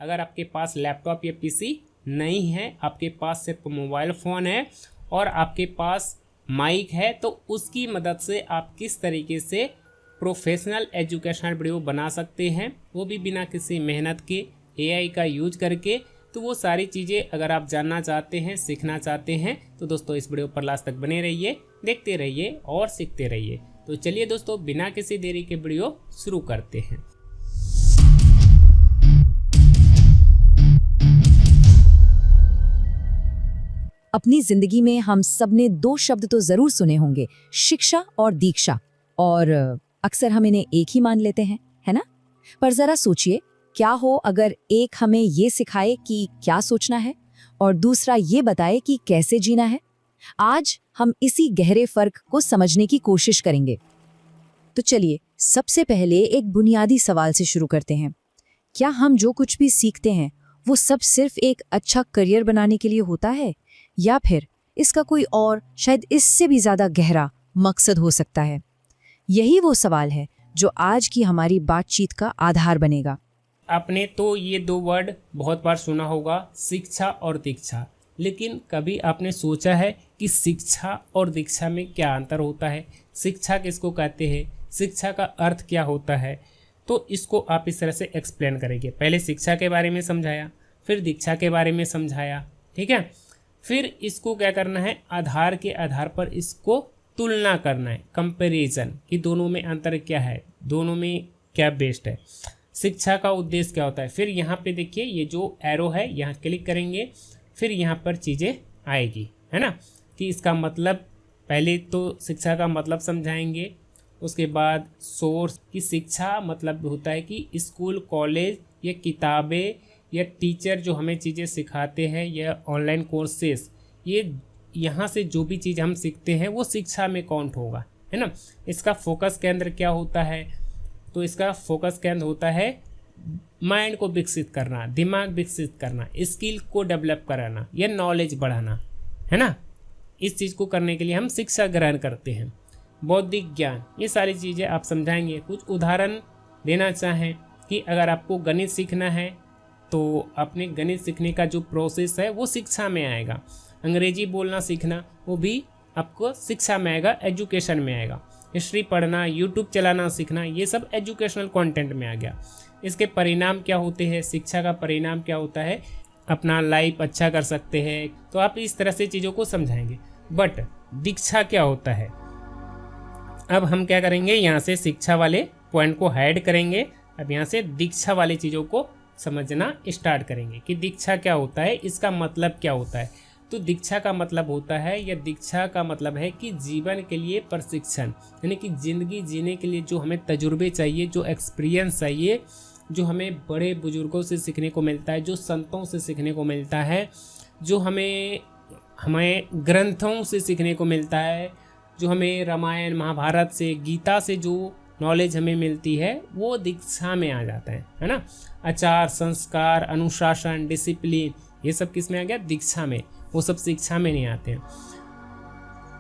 अगर आपके पास लैपटॉप या पीसी नहीं है, आपके पास सिर्फ मोबाइल फ़ोन है और आपके पास माइक है, तो उसकी मदद से आप किस तरीके से प्रोफेशनल एजुकेशनल वीडियो बना सकते हैं, वो भी बिना किसी मेहनत के, एआई का यूज करके। तो वो सारी चीज़ें अगर आप जानना चाहते हैं, सीखना चाहते हैं, तो दोस्तों इस वीडियो पर लास्ट तक बने रहिए, देखते रहिए और सीखते रहिए। तो चलिए दोस्तों, बिना किसी देरी के वीडियो शुरू करते हैं। अपनी जिंदगी में हम सब ने दो शब्द तो जरूर सुने होंगे, शिक्षा और दीक्षा, और अक्सर हम इन्हें एक ही मान लेते हैं, है ना? पर जरा सोचिए, क्या हो अगर एक हमें ये सिखाए कि क्या सोचना है और दूसरा ये बताए कि कैसे जीना है। आज हम इसी गहरे फर्क को समझने की कोशिश करेंगे। तो चलिए, सबसे पहले एक बुनियादी सवाल से शुरू करते हैं। क्या हम जो कुछ भी सीखते हैं वो सब सिर्फ एक अच्छा करियर बनाने के लिए होता है, या फिर इसका कोई और, शायद इससे भी ज्यादा गहरा मकसद हो सकता है? यही वो सवाल है जो आज की हमारी बातचीत का आधार बनेगा। आपने तो ये दो वर्ड बहुत बार सुना होगा, शिक्षा और दीक्षा, लेकिन कभी आपने सोचा है कि शिक्षा और दीक्षा में क्या अंतर होता है? शिक्षा किसको कहते हैं, शिक्षा का अर्थ क्या होता है? तो इसको आप इस तरह से एक्सप्लेन करेंगे। पहले शिक्षा के बारे में समझाया, फिर दीक्षा के बारे में समझाया, ठीक है। फिर इसको क्या करना है, आधार के आधार पर इसको तुलना करना है, कंपैरिजन, कि दोनों में अंतर क्या है, दोनों में क्या बेस्ट है, शिक्षा का उद्देश्य क्या होता है। फिर यहाँ पे देखिए, ये जो एरो है यहाँ क्लिक करेंगे, फिर यहाँ पर चीज़ें आएगी, है ना, कि इसका मतलब, पहले तो शिक्षा का मतलब समझाएंगे, उसके बाद सोर्स की शिक्षा मतलब होता है कि स्कूल, कॉलेज या किताबें या टीचर जो हमें चीज़ें सिखाते हैं या ऑनलाइन कोर्सेस, ये यहाँ से जो भी चीज़ हम सीखते हैं वो शिक्षा में काउंट होगा, है ना। इसका फोकस केंद्र क्या होता है, तो इसका फोकस केंद्र होता है माइंड को विकसित करना, दिमाग विकसित करना, स्किल को डेवलप कराना या नॉलेज बढ़ाना, है ना। इस चीज़ को करने के लिए हम शिक्षा ग्रहण करते हैं। बौद्धिक ज्ञान, ये सारी चीज़ें आप समझाएंगे। कुछ उदाहरण देना चाहें कि अगर आपको गणित सीखना है तो अपने गणित सीखने का जो प्रोसेस है वो शिक्षा में आएगा। अंग्रेजी बोलना सीखना, वो भी आपको शिक्षा में आएगा, एजुकेशन में आएगा। हिस्ट्री पढ़ना, यूट्यूब चलाना सीखना, ये सब एजुकेशनल कंटेंट में आ गया। इसके परिणाम क्या होते हैं, शिक्षा का परिणाम क्या होता है, अपना लाइफ अच्छा कर सकते हैं। तो आप इस तरह से चीज़ों को समझाएंगे। बट दीक्षा क्या होता है, अब हम क्या करेंगे, यहाँ से शिक्षा वाले पॉइंट को हाइड करेंगे। अब यहाँ से दीक्षा वाली चीज़ों को समझना स्टार्ट करेंगे कि दीक्षा क्या होता है, इसका मतलब क्या होता है। तो दीक्षा का मतलब होता है, या दीक्षा का मतलब है कि जीवन के लिए प्रशिक्षण, यानी कि ज़िंदगी जीने के लिए जो हमें तजुर्बे चाहिए, जो एक्सपीरियंस चाहिए, जो हमें बड़े बुजुर्गों से सीखने को मिलता है, जो संतों से सीखने को मिलता है, जो हमें ग्रंथों से सीखने को मिलता है, जो हमें रामायण, महाभारत से, गीता से जो नॉलेज हमें मिलती है, वो दीक्षा में आ जाता है ना। आचार, संस्कार, अनुशासन, डिसिप्लिन, ये सब किस में आ गया, दीक्षा में। वो सब शिक्षा में नहीं आते हैं।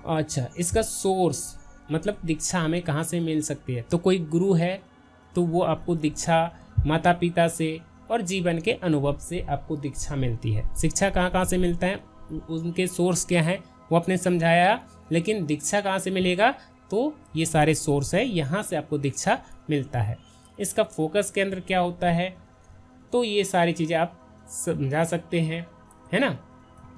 अच्छा, इसका सोर्स मतलब दीक्षा हमें कहाँ से मिल सकती है, तो कोई गुरु है तो वो आपको दीक्षा माता पिता से और जीवन के अनुभव से आपको दीक्षा मिलती है। शिक्षा कहाँ से मिलता है, उनके सोर्स क्या है वो आपने समझाया, लेकिन दीक्षा कहाँ से मिलेगा, तो ये सारे सोर्स है, यहाँ से आपको दीक्षा मिलता है। इसका फोकस केंद्र क्या होता है, तो ये सारी चीज़ें आप समझा सकते हैं, है ना।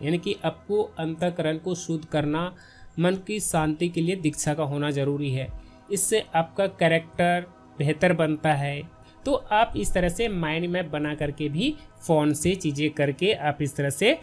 यानी कि आपको अंतःकरण को शुद्ध करना, मन की शांति के लिए दीक्षा का होना ज़रूरी है। इससे आपका कैरेक्टर बेहतर बनता है। तो आप इस तरह से माइंड मैप बना करके भी, फ़ोन से चीज़ें करके आप इस तरह से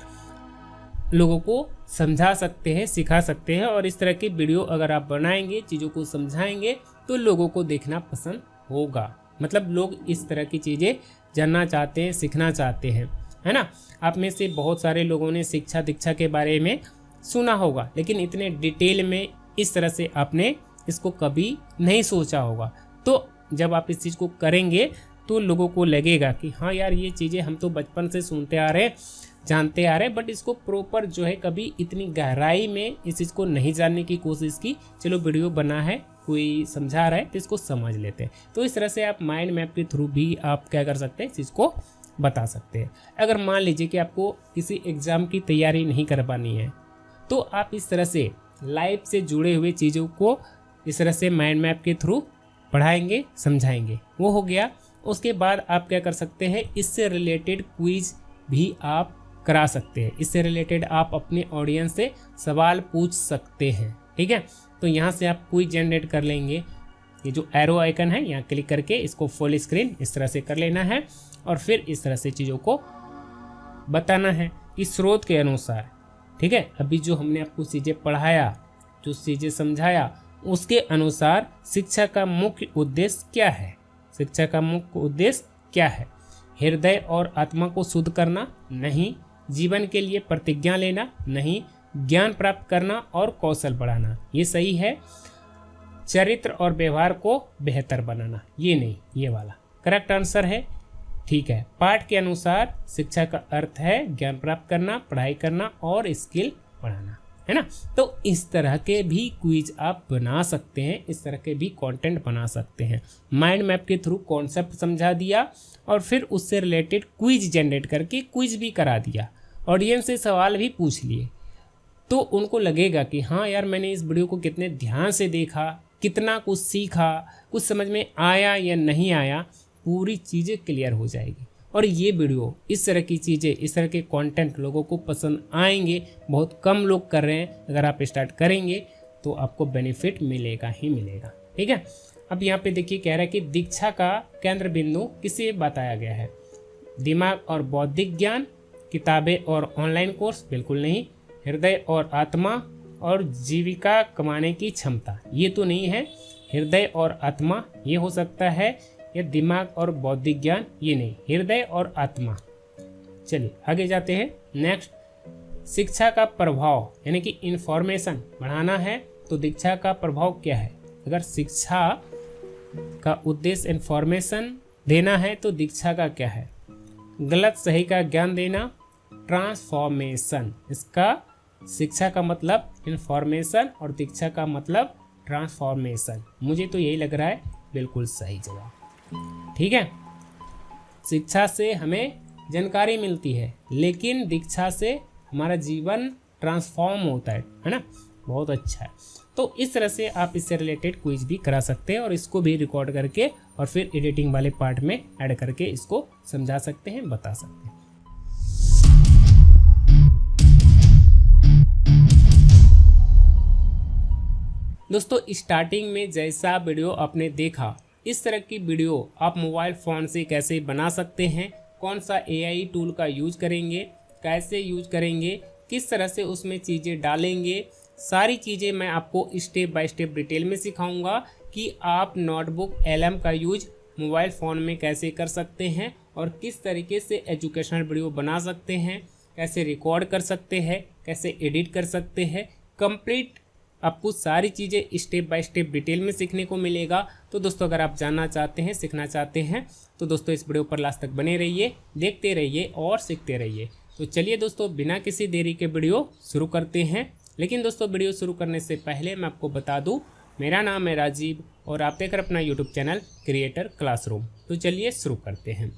लोगों को समझा सकते हैं, सिखा सकते हैं। और इस तरह की वीडियो अगर आप बनाएंगे, चीज़ों को समझाएंगे, तो लोगों को देखना पसंद होगा। मतलब लोग इस तरह की चीज़ें जानना चाहते हैं, सीखना चाहते हैं, है ना। आप में से बहुत सारे लोगों ने शिक्षा दीक्षा के बारे में सुना होगा, लेकिन इतने डिटेल में इस तरह से आपने इसको कभी नहीं सोचा होगा। तो जब आप इस चीज़ को करेंगे तो लोगों को लगेगा कि हाँ यार, ये चीज़ें हम तो बचपन से सुनते आ रहे, जानते आ रहे, बट इसको प्रॉपर जो है कभी इतनी गहराई में इस चीज़ को नहीं जानने की कोशिश की। चलो वीडियो बना है, कोई समझा रहा है तो इसको समझ लेते हैं। तो इस तरह से आप माइंड मैप के थ्रू भी आप क्या कर सकते हैं, इस चीज़ को बता सकते हैं। अगर मान लीजिए कि आपको किसी एग्ज़ाम की तैयारी नहीं कर पानी है तो आप इस तरह से लाइफ से जुड़े हुए चीज़ों को इस तरह से माइंड मैप के थ्रू पढ़ाएंगे, समझाएंगे। वो हो गया। उसके बाद आप क्या कर सकते हैं, इससे रिलेटेड क्विज भी आप करा सकते हैं। इससे रिलेटेड आप अपने ऑडियंस से सवाल पूछ सकते हैं। ठीक है, तो यहाँ से आप क्विज जनरेट कर लेंगे। ये जो एरो आइकन है यहाँ क्लिक करके इसको फुल स्क्रीन इस तरह से कर लेना है और फिर इस तरह से चीज़ों को बताना है कि स्रोत के अनुसार। ठीक है, अभी जो हमने आपको चीज़ें पढ़ाया, जो चीज़ें समझाया, उसके अनुसार शिक्षा का मुख्य उद्देश्य क्या है। शिक्षा का मुख्य उद्देश्य क्या है? हृदय और आत्मा को शुद्ध करना नहीं, जीवन के लिए प्रतिज्ञा लेना नहीं, ज्ञान प्राप्त करना और कौशल बढ़ाना, ये सही है। चरित्र और व्यवहार को बेहतर बनाना, ये नहीं, ये वाला करेक्ट आंसर है। ठीक है, पाठ के अनुसार शिक्षा का अर्थ है ज्ञान प्राप्त करना, पढ़ाई करना और स्किल बढ़ाना, है ना। तो इस तरह के भी क्विज आप बना सकते हैं, इस तरह के भी कंटेंट बना सकते हैं। माइंड मैप के थ्रू कॉन्सेप्ट समझा दिया और फिर उससे रिलेटेड क्विज जनरेट करके क्विज भी करा दिया, ऑडियंस से सवाल भी पूछ लिए, तो उनको लगेगा कि हाँ यार मैंने इस वीडियो को कितने ध्यान से देखा, कितना कुछ सीखा, कुछ समझ में आया या नहीं आया, पूरी चीज़ें क्लियर हो जाएगी। और ये वीडियो, इस तरह की चीज़ें, इस तरह के कंटेंट लोगों को पसंद आएंगे। बहुत कम लोग कर रहे हैं, अगर आप स्टार्ट करेंगे तो आपको बेनिफिट मिलेगा ही मिलेगा। ठीक है, अब यहाँ पे देखिए कह रहा है कि दीक्षा का केंद्र बिंदु किसे बताया गया है? दिमाग और बौद्धिक ज्ञान, किताबें और ऑनलाइन कोर्स, बिल्कुल नहीं। हृदय और आत्मा और जीविका कमाने की क्षमता, ये तो नहीं है। हृदय और आत्मा ये हो सकता है, या दिमाग और बौद्धिक ज्ञान ये नहीं, हृदय और आत्मा। चलिए आगे जाते हैं। नेक्स्ट, शिक्षा का प्रभाव यानी कि इंफॉर्मेशन बढ़ाना है तो दीक्षा का प्रभाव क्या है? अगर शिक्षा का उद्देश्य इंफॉर्मेशन देना है तो दीक्षा का क्या है? गलत सही का ज्ञान देना, ट्रांसफॉर्मेशन। इसका शिक्षा का मतलब इंफॉर्मेशन और दीक्षा का मतलब ट्रांसफॉर्मेशन। मुझे तो यही लग रहा है बिल्कुल सही जवाब। ठीक है, शिक्षा से हमें जानकारी मिलती है लेकिन दीक्षा से हमारा जीवन ट्रांसफॉर्म होता है ना। बहुत अच्छा है। तो इस तरह से आप इससे रिलेटेड क्विज भी करा सकते हैं और इसको भी रिकॉर्ड करके और फिर एडिटिंग वाले पार्ट में ऐड करके इसको समझा सकते हैं, बता सकते हैं। दोस्तों, स्टार्टिंग में जैसा वीडियो आपने देखा, इस तरह की वीडियो आप मोबाइल फ़ोन से कैसे बना सकते हैं, कौन सा AI टूल का यूज़ करेंगे, कैसे यूज करेंगे, किस तरह से उसमें चीज़ें डालेंगे, सारी चीज़ें मैं आपको स्टेप बाय स्टेप डिटेल में सिखाऊंगा कि आप नोटबुक LM का यूज मोबाइल फ़ोन में कैसे कर सकते हैं और किस तरीके से एजुकेशनल वीडियो बना सकते हैं, कैसे रिकॉर्ड कर सकते हैं, कैसे एडिट कर सकते हैं। कंप्लीट आपको सारी चीज़ें स्टेप बाय स्टेप डिटेल में सीखने को मिलेगा। तो दोस्तों, अगर आप जानना चाहते हैं, सीखना चाहते हैं तो दोस्तों इस वीडियो पर लास्ट तक बने रहिए, देखते रहिए और सीखते रहिए। तो चलिए दोस्तों, बिना किसी देरी के वीडियो शुरू करते हैं। लेकिन दोस्तों, वीडियो शुरू करने से पहले मैं आपको बता दूं, मेरा नाम है राजीव और आप देखकर अपना यूट्यूब चैनल क्रिएटर क्लासरूम। तो चलिए शुरू करते हैं।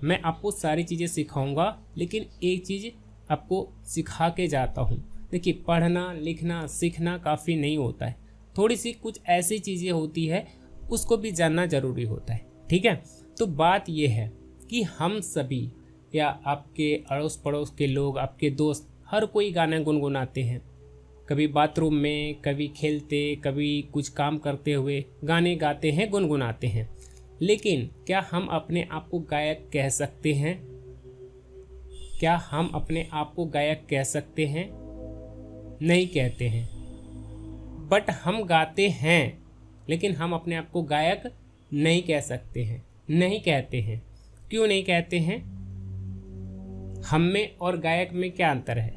मैं आपको सारी चीज़ें सिखाऊंगा, लेकिन एक चीज़ आपको सिखा के जाता हूँ। देखिए, पढ़ना लिखना सीखना काफ़ी नहीं होता है, थोड़ी सी कुछ ऐसी चीज़ें होती है उसको भी जानना ज़रूरी होता है। ठीक है, तो बात ये है कि हम सभी या आपके अड़ोस पड़ोस के लोग, आपके दोस्त, हर कोई गाना गुनगुनाते हैं। कभी बाथरूम में, कभी खेलते, कभी कुछ काम करते हुए गाने गाते हैं, गुनगुनाते हैं। लेकिन क्या हम अपने आप को गायक कह सकते हैं? क्या हम अपने आप को गायक कह सकते हैं? नहीं कहते हैं। बट हम गाते हैं, लेकिन हम अपने आप को गायक नहीं कह सकते हैं, नहीं कहते हैं। क्यों नहीं कहते हैं? हम में और गायक में क्या अंतर है?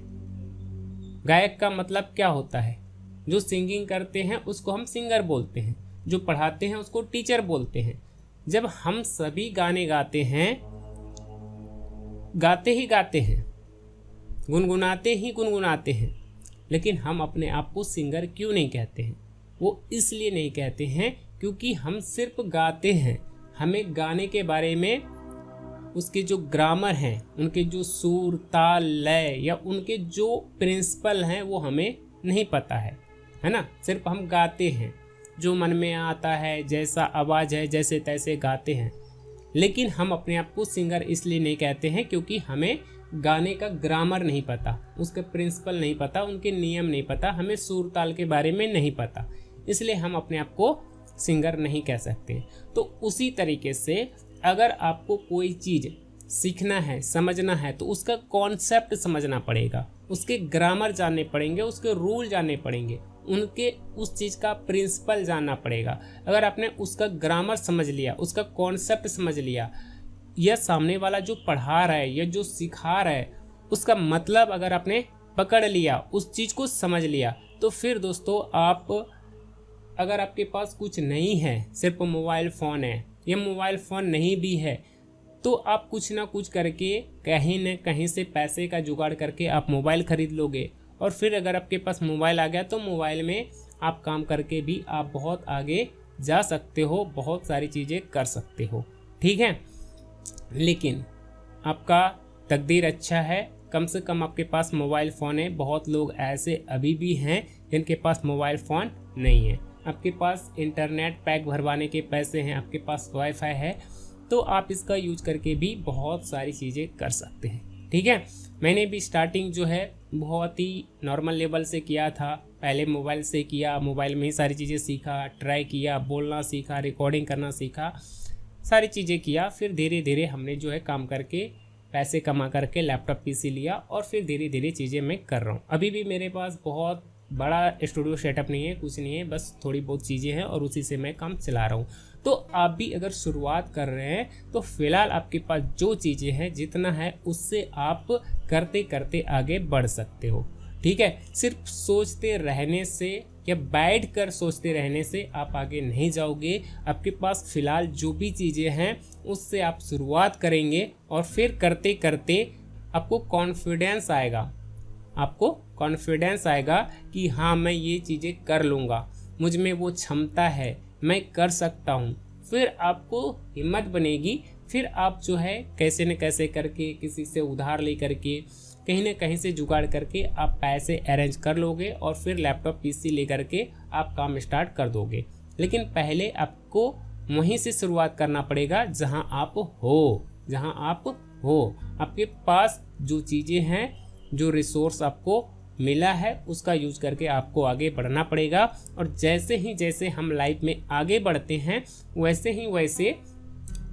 गायक का मतलब क्या होता है? जो सिंगिंग करते हैं उसको हम सिंगर बोलते हैं, जो पढ़ाते हैं उसको टीचर बोलते हैं। जब हम सभी गाने गाते हैं, गाते ही गाते हैं, गुनगुनाते ही गुनगुनाते हैं, लेकिन हम अपने आप को सिंगर क्यों नहीं कहते हैं? वो इसलिए नहीं कहते हैं क्योंकि हम सिर्फ गाते हैं, हमें गाने के बारे में उसके जो ग्रामर हैं, उनके जो सुर ताल लय या उनके जो प्रिंसिपल हैं वो हमें नहीं पता है ना। सिर्फ हम गाते हैं, जो मन में आता है, जैसा आवाज़ है जैसे तैसे गाते हैं। लेकिन हम अपने आप को सिंगर इसलिए नहीं कहते हैं क्योंकि हमें गाने का ग्रामर नहीं पता, उसके प्रिंसिपल नहीं पता, उनके नियम नहीं पता, हमें सुर ताल के बारे में नहीं पता, इसलिए हम अपने आप को सिंगर नहीं कह सकते। तो उसी तरीके से अगर आपको कोई चीज़ सीखना है, समझना है, तो उसका कॉन्सेप्ट समझना पड़ेगा, उसके ग्रामर जानने पड़ेंगे, उसके रूल जानने पड़ेंगे, उनके उस चीज़ का प्रिंसिपल जानना पड़ेगा। अगर आपने उसका ग्रामर समझ लिया, उसका कॉन्सेप्ट समझ लिया, या सामने वाला जो पढ़ा रहा है या जो सिखा रहा है उसका मतलब अगर आपने पकड़ लिया, उस चीज़ को समझ लिया, तो फिर दोस्तों आप, अगर आपके पास कुछ नहीं है, सिर्फ मोबाइल फ़ोन है या मोबाइल फ़ोन नहीं भी है, तो आप कुछ ना कुछ करके कहीं न कहीं से पैसे का जुगाड़ करके आप मोबाइल खरीद लोगे। और फिर अगर आपके पास मोबाइल आ गया तो मोबाइल में आप काम करके भी आप बहुत आगे जा सकते हो, बहुत सारी चीज़ें कर सकते हो, ठीक है। लेकिन आपका तकदीर अच्छा है, कम से कम आपके पास मोबाइल फ़ोन है। बहुत लोग ऐसे अभी भी हैं जिनके पास मोबाइल फ़ोन नहीं है। आपके पास इंटरनेट पैक भरवाने के पैसे हैं, आपके पास वाईफाई है, तो आप इसका यूज करके भी बहुत सारी चीज़ें कर सकते हैं, ठीक है। मैंने भी स्टार्टिंग जो है बहुत ही नॉर्मल लेवल से किया था, पहले मोबाइल से किया, मोबाइल में ही सारी चीज़ें सीखा, ट्राई किया, बोलना सीखा, रिकॉर्डिंग करना सीखा, सारी चीज़ें किया। फिर धीरे धीरे हमने जो है काम करके पैसे कमा करके लैपटॉप पीसी लिया और फिर धीरे धीरे चीज़ें मैं कर रहा हूँ। अभी भी मेरे पास बहुत बड़ा स्टूडियो सेटअप नहीं है, कुछ नहीं है, बस थोड़ी बहुत चीज़ें हैं और उसी से मैं काम चला रहा हूँ। तो आप भी अगर शुरुआत कर रहे हैं तो फिलहाल आपके पास जो चीज़ें हैं, जितना है उससे आप करते करते आगे बढ़ सकते हो, ठीक है। सिर्फ सोचते रहने से या बैठ कर सोचते रहने से आप आगे नहीं जाओगे। आपके पास फिलहाल जो भी चीज़ें हैं उससे आप शुरुआत करेंगे और फिर करते करते आपको कॉन्फिडेंस आएगा, आपको कॉन्फिडेंस आएगा कि हाँ मैं ये चीज़ें कर लूँगा, मुझ में वो क्षमता है, मैं कर सकता हूँ। फिर आपको हिम्मत बनेगी, फिर आप जो है कैसे न कैसे करके किसी से उधार ले करके कहीं ना कहीं से जुगाड़ करके आप पैसे अरेंज कर लोगे और फिर लैपटॉप पीसी ले करके आप काम स्टार्ट कर दोगे। लेकिन पहले आपको वहीं से शुरुआत करना पड़ेगा जहां आप हो, जहां आप हो। आपके पास जो चीज़ें हैं, जो रिसोर्स आपको मिला है, उसका यूज करके आपको आगे बढ़ना पड़ेगा। और जैसे हम लाइफ में आगे बढ़ते हैं वैसे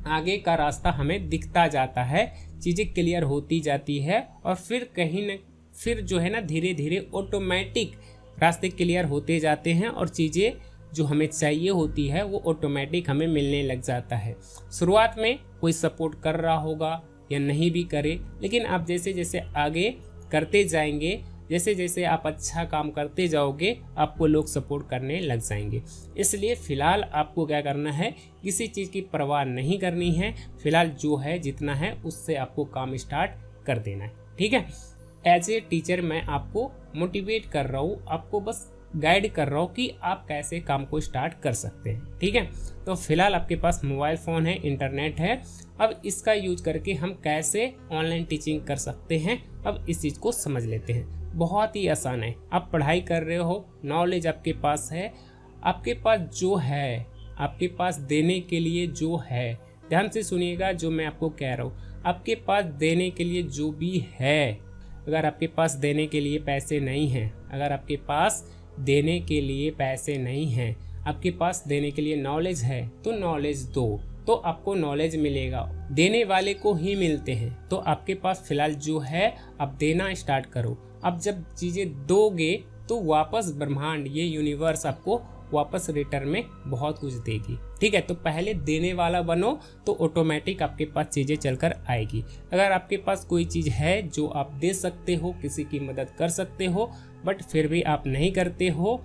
आगे का रास्ता हमें दिखता जाता है, चीज़ें क्लियर होती जाती है और फिर जो है ना धीरे धीरे ऑटोमेटिक रास्ते क्लियर होते जाते हैं और चीज़ें जो हमें चाहिए होती है वो ऑटोमेटिक हमें मिलने लग जाता है। शुरुआत में कोई सपोर्ट कर रहा होगा या नहीं भी करे, लेकिन आप जैसे जैसे आगे करते जाएंगे, जैसे जैसे आप अच्छा काम करते जाओगे, आपको लोग सपोर्ट करने लग जाएंगे। इसलिए फ़िलहाल आपको क्या करना है, किसी चीज़ की परवाह नहीं करनी है। फ़िलहाल जो है जितना है उससे आपको काम स्टार्ट कर देना है, ठीक है। एज ए टीचर मैं आपको मोटिवेट कर रहा हूँ, आपको बस गाइड कर रहा हूँ कि आप कैसे काम को स्टार्ट कर सकते हैं, ठीक है। तो फिलहाल आपके पास मोबाइल फ़ोन है, इंटरनेट है, अब इसका यूज करके हम कैसे ऑनलाइन टीचिंग कर सकते हैं, अब इस चीज़ को समझ लेते हैं। बहुत ही आसान है, आप पढ़ाई कर रहे हो, नॉलेज आपके पास है, आपके पास जो है, आपके पास देने के लिए जो है, ध्यान से सुनिएगा जो मैं आपको कह रहा हूँ, आपके पास देने के लिए जो भी है, अगर आपके पास देने के लिए पैसे नहीं हैं, अगर आपके पास देने के लिए पैसे नहीं हैं, आपके पास देने के लिए नॉलेज है, तो नॉलेज दो, तो आपको नॉलेज मिलेगा। देने वाले को ही मिलते हैं। तो आपके पास फिलहाल जो है आप देना स्टार्ट करो। अब जब चीज़ें दोगे तो वापस ब्रह्मांड, ये यूनिवर्स आपको वापस रिटर्न में बहुत कुछ देगी, ठीक है। तो पहले देने वाला बनो तो ऑटोमेटिक आपके पास चीज़ें चलकर आएगी। अगर आपके पास कोई चीज़ है जो आप दे सकते हो, किसी की मदद कर सकते हो, बट फिर भी आप नहीं करते हो,